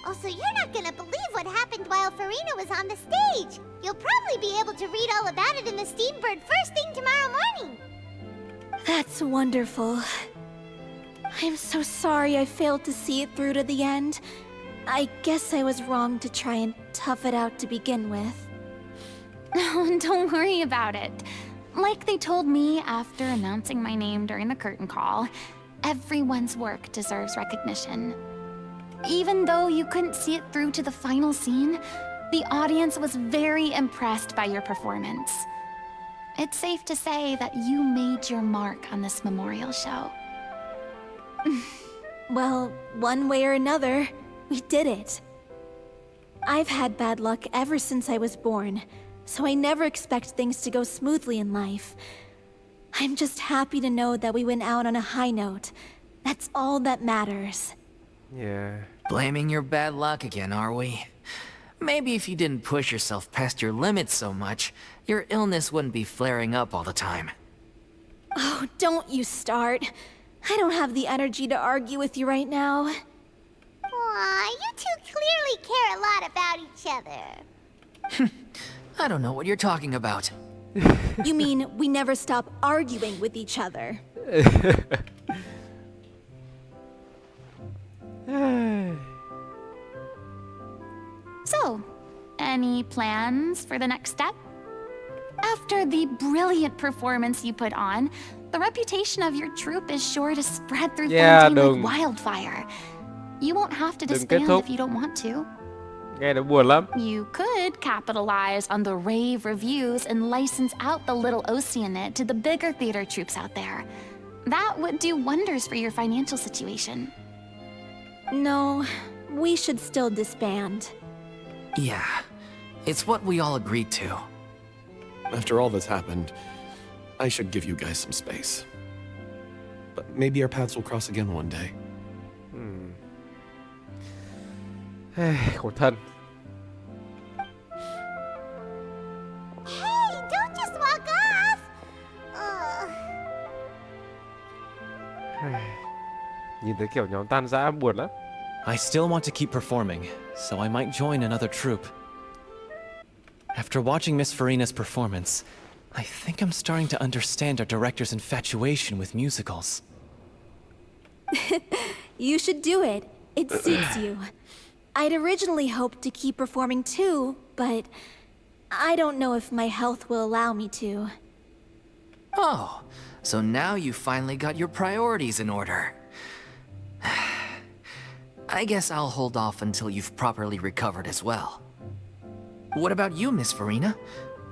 Also, you're not gonna believe what happened while Furina was on the stage. You'll probably be able to read all about it in the Steambird first thing tomorrow morning. That's wonderful. I'm so sorry I failed to see it through to the end. I guess I was wrong to try and tough it out to begin with. Oh, don't worry about it. Like they told me after announcing my name during the curtain call, everyone's work deserves recognition. Even though you couldn't see it through to the final scene, the audience was very impressed by your performance. It's safe to say that you made your mark on this memorial show. Well, one way or another, we did it. I've had bad luck ever since I was born, so I never expect things to go smoothly in life. I'm just happy to know that we went out on a high note. That's all that matters. Yeah. Blaming your bad luck again, are we? Maybe if you didn't push yourself past your limits so much, your illness wouldn't be flaring up all the time. Oh, don't you start. I don't have the energy to argue with you right now. Aw, you two clearly care a lot about each other. I don't know what you're talking about. You mean we never stop arguing with each other? So, any plans for the next step? After the brilliant performance you put on, the reputation of your troupe is sure to spread through Fontaine like wildfire. You won't have to disband if you don't want to. Nghe nó buồn lắm. You could capitalize on the rave reviews and license out the Little Oceanid to the bigger theater troupes out there. That would do wonders for your financial situation. No, we should still disband. Yeah, it's what we all agreed to. After all that's happened, I should give you guys some space. But maybe our paths will cross again one day. Khổ thân. Hey, don't just walk off! Nhìn thấy kiểu nhóm tan rã buồn lắm. I still want to keep performing, so I might join another troupe. After watching Miss Furina's performance, I think I'm starting to understand our director's infatuation with musicals. You should do it. It suits you. I'd originally hoped to keep performing too, but I don't know if my health will allow me to. Oh, so now you finally got your priorities in order. I guess I'll hold off until you've properly recovered as well. What about you, Miss Furina?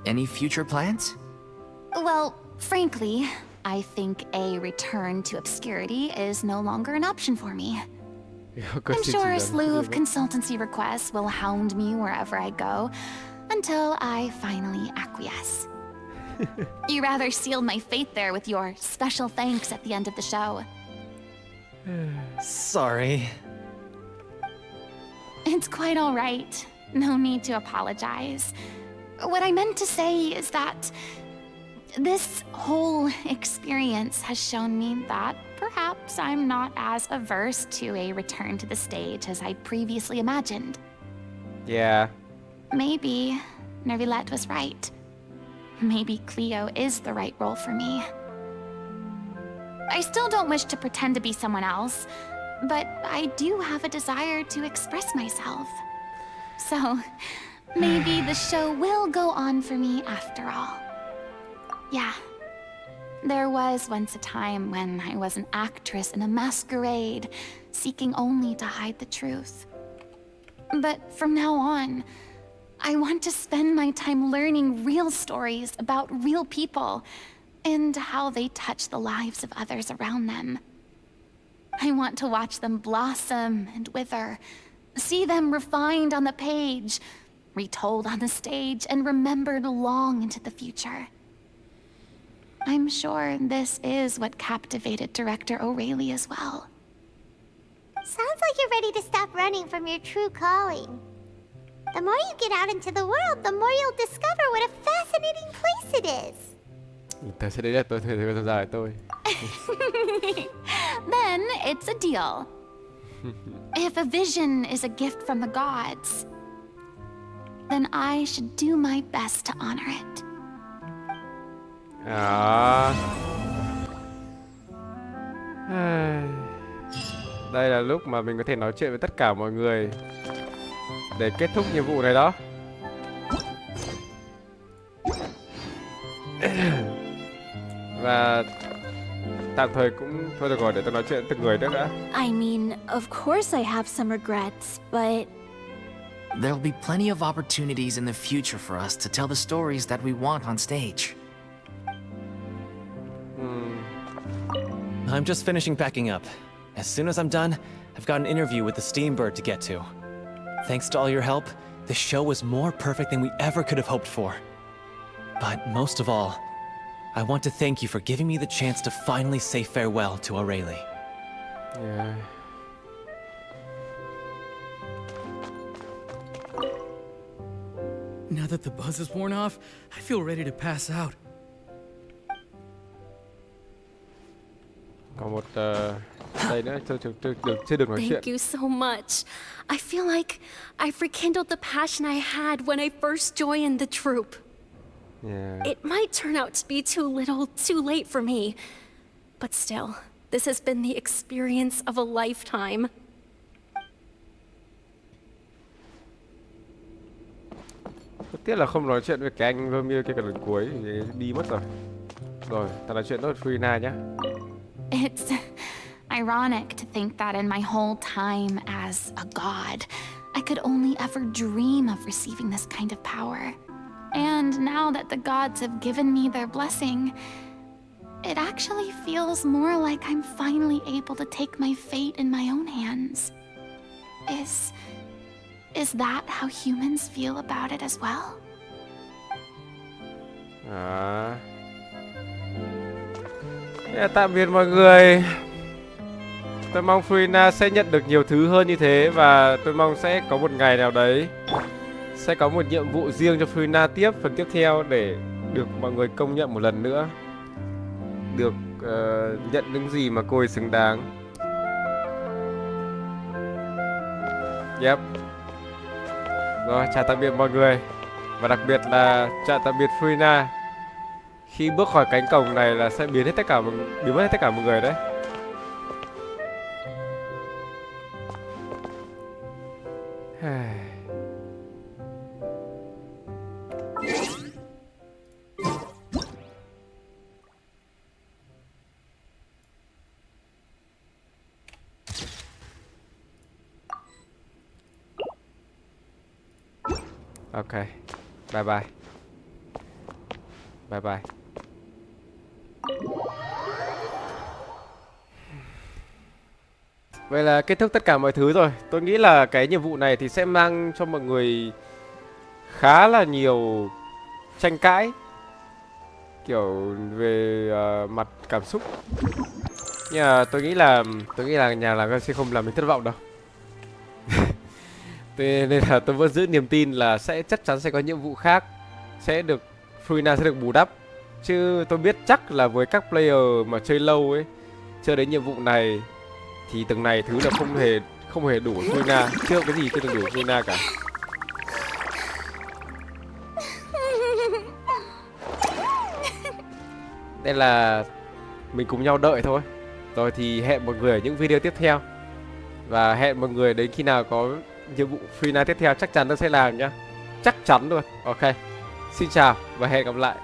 Any future plans? Well, frankly, I think a return to obscurity is no longer an option for me. I'm sure a slew of consultancy requests will hound me wherever I go until I finally acquiesce. You rather sealed my fate there with your special thanks at the end of the show. Sorry. It's quite all right. No need to apologize. What I meant to say is that this whole experience has shown me that perhaps I'm not as averse to a return to the stage as I previously imagined. Yeah. Maybe Nervilette was right. Maybe Cleo is the right role for me. I still don't wish to pretend to be someone else, but I do have a desire to express myself. So, maybe the show will go on for me after all. Yeah. There was once a time when I was an actress in a masquerade, seeking only to hide the truth. But from now on, I want to spend my time learning real stories about real people and how they touch the lives of others around them. I want to watch them blossom and wither, see them refined on the page, retold on the stage, and remembered long into the future. I'm sure this is what captivated director O'Reilly as well. Sounds like you're ready to stop running from your true calling. The more you get out into the world, the more you'll discover what a fascinating place it is. Tôi sẽ đến đây, tôi thấy tham gia tôi. Then it's a deal. If a vision is a gift from the gods, then I should do my best to honor it. À. Đây là lúc mà mình có thể nói chuyện với tất cả mọi người để kết thúc nhiệm vụ này đó. Và tạm thời cũng thôi được rồi, để tôi nói chuyện từng người nữa đã. I mean, of course I have some regrets, but There'll be plenty of opportunities in the future for us to tell the stories that we want on stage. I'm just finishing packing up. As soon as I'm done, I've got an interview with the Steambird to get to. Thanks to all your help, the show was more perfect than we ever could have hoped for. But most of all, I want to thank you for giving me the chance to finally say farewell to O'Reilly. Yeah. Now that the buzz is worn off, I feel ready to pass out. Còn một đây nữa, chưa được nói chuyện. Thank you so much. I feel like I rekindled the passion I had when I first joined the troupe. Yeah. It might turn out to be too little, too late for me. But still, this has been the experience of a lifetime. Rất tiếc là không nói chuyện với cái anh Romeo kia cả lần cuối, thì đi mất rồi. Rồi, ta nói chuyện với Furina nhé. It's ironic to think that in my whole time as a god, I could only ever dream of receiving this kind of power. And now that the gods have given me their blessing, it actually feels more like I'm finally able to take my fate in my own hands. Is that how humans feel about it as well? Tạm biệt mọi người. Tôi mong Furina sẽ nhận được nhiều thứ hơn như thế, và tôi mong sẽ có một ngày nào đấy sẽ có một nhiệm vụ riêng cho Furina phần tiếp theo để được mọi người công nhận một lần nữa, được nhận những gì mà cô ấy xứng đáng. Yep. Rồi, chào tạm biệt mọi người, và đặc biệt là chào tạm biệt Furina. Khi bước khỏi cánh cổng này là sẽ biến mất hết tất cả mọi người đấy. Okay. Bye bye. Bye bye. Vậy là kết thúc tất cả mọi thứ rồi. Tôi nghĩ là cái nhiệm vụ này thì sẽ mang cho mọi người khá là nhiều tranh cãi, kiểu về mặt cảm xúc. Nhưng mà tôi nghĩ là nhà làm game sẽ không làm mình thất vọng đâu. Nên là tôi vẫn giữ niềm tin là chắc chắn sẽ có nhiệm vụ khác sẽ được Furina sẽ được bù đắp. Chứ tôi biết chắc là với các player mà chơi lâu ấy, chơi đến nhiệm vụ này thì từng này thứ là không hề đủ Furina, chưa có cái gì chưa được đủ Furina cả. Nên là mình cùng nhau đợi thôi. Rồi thì hẹn mọi người ở những video tiếp theo. Và hẹn mọi người đến khi nào có nhiệm vụ Furina tiếp theo chắc chắn tôi sẽ làm nhá. Chắc chắn luôn. Ok. Xin chào và hẹn gặp lại.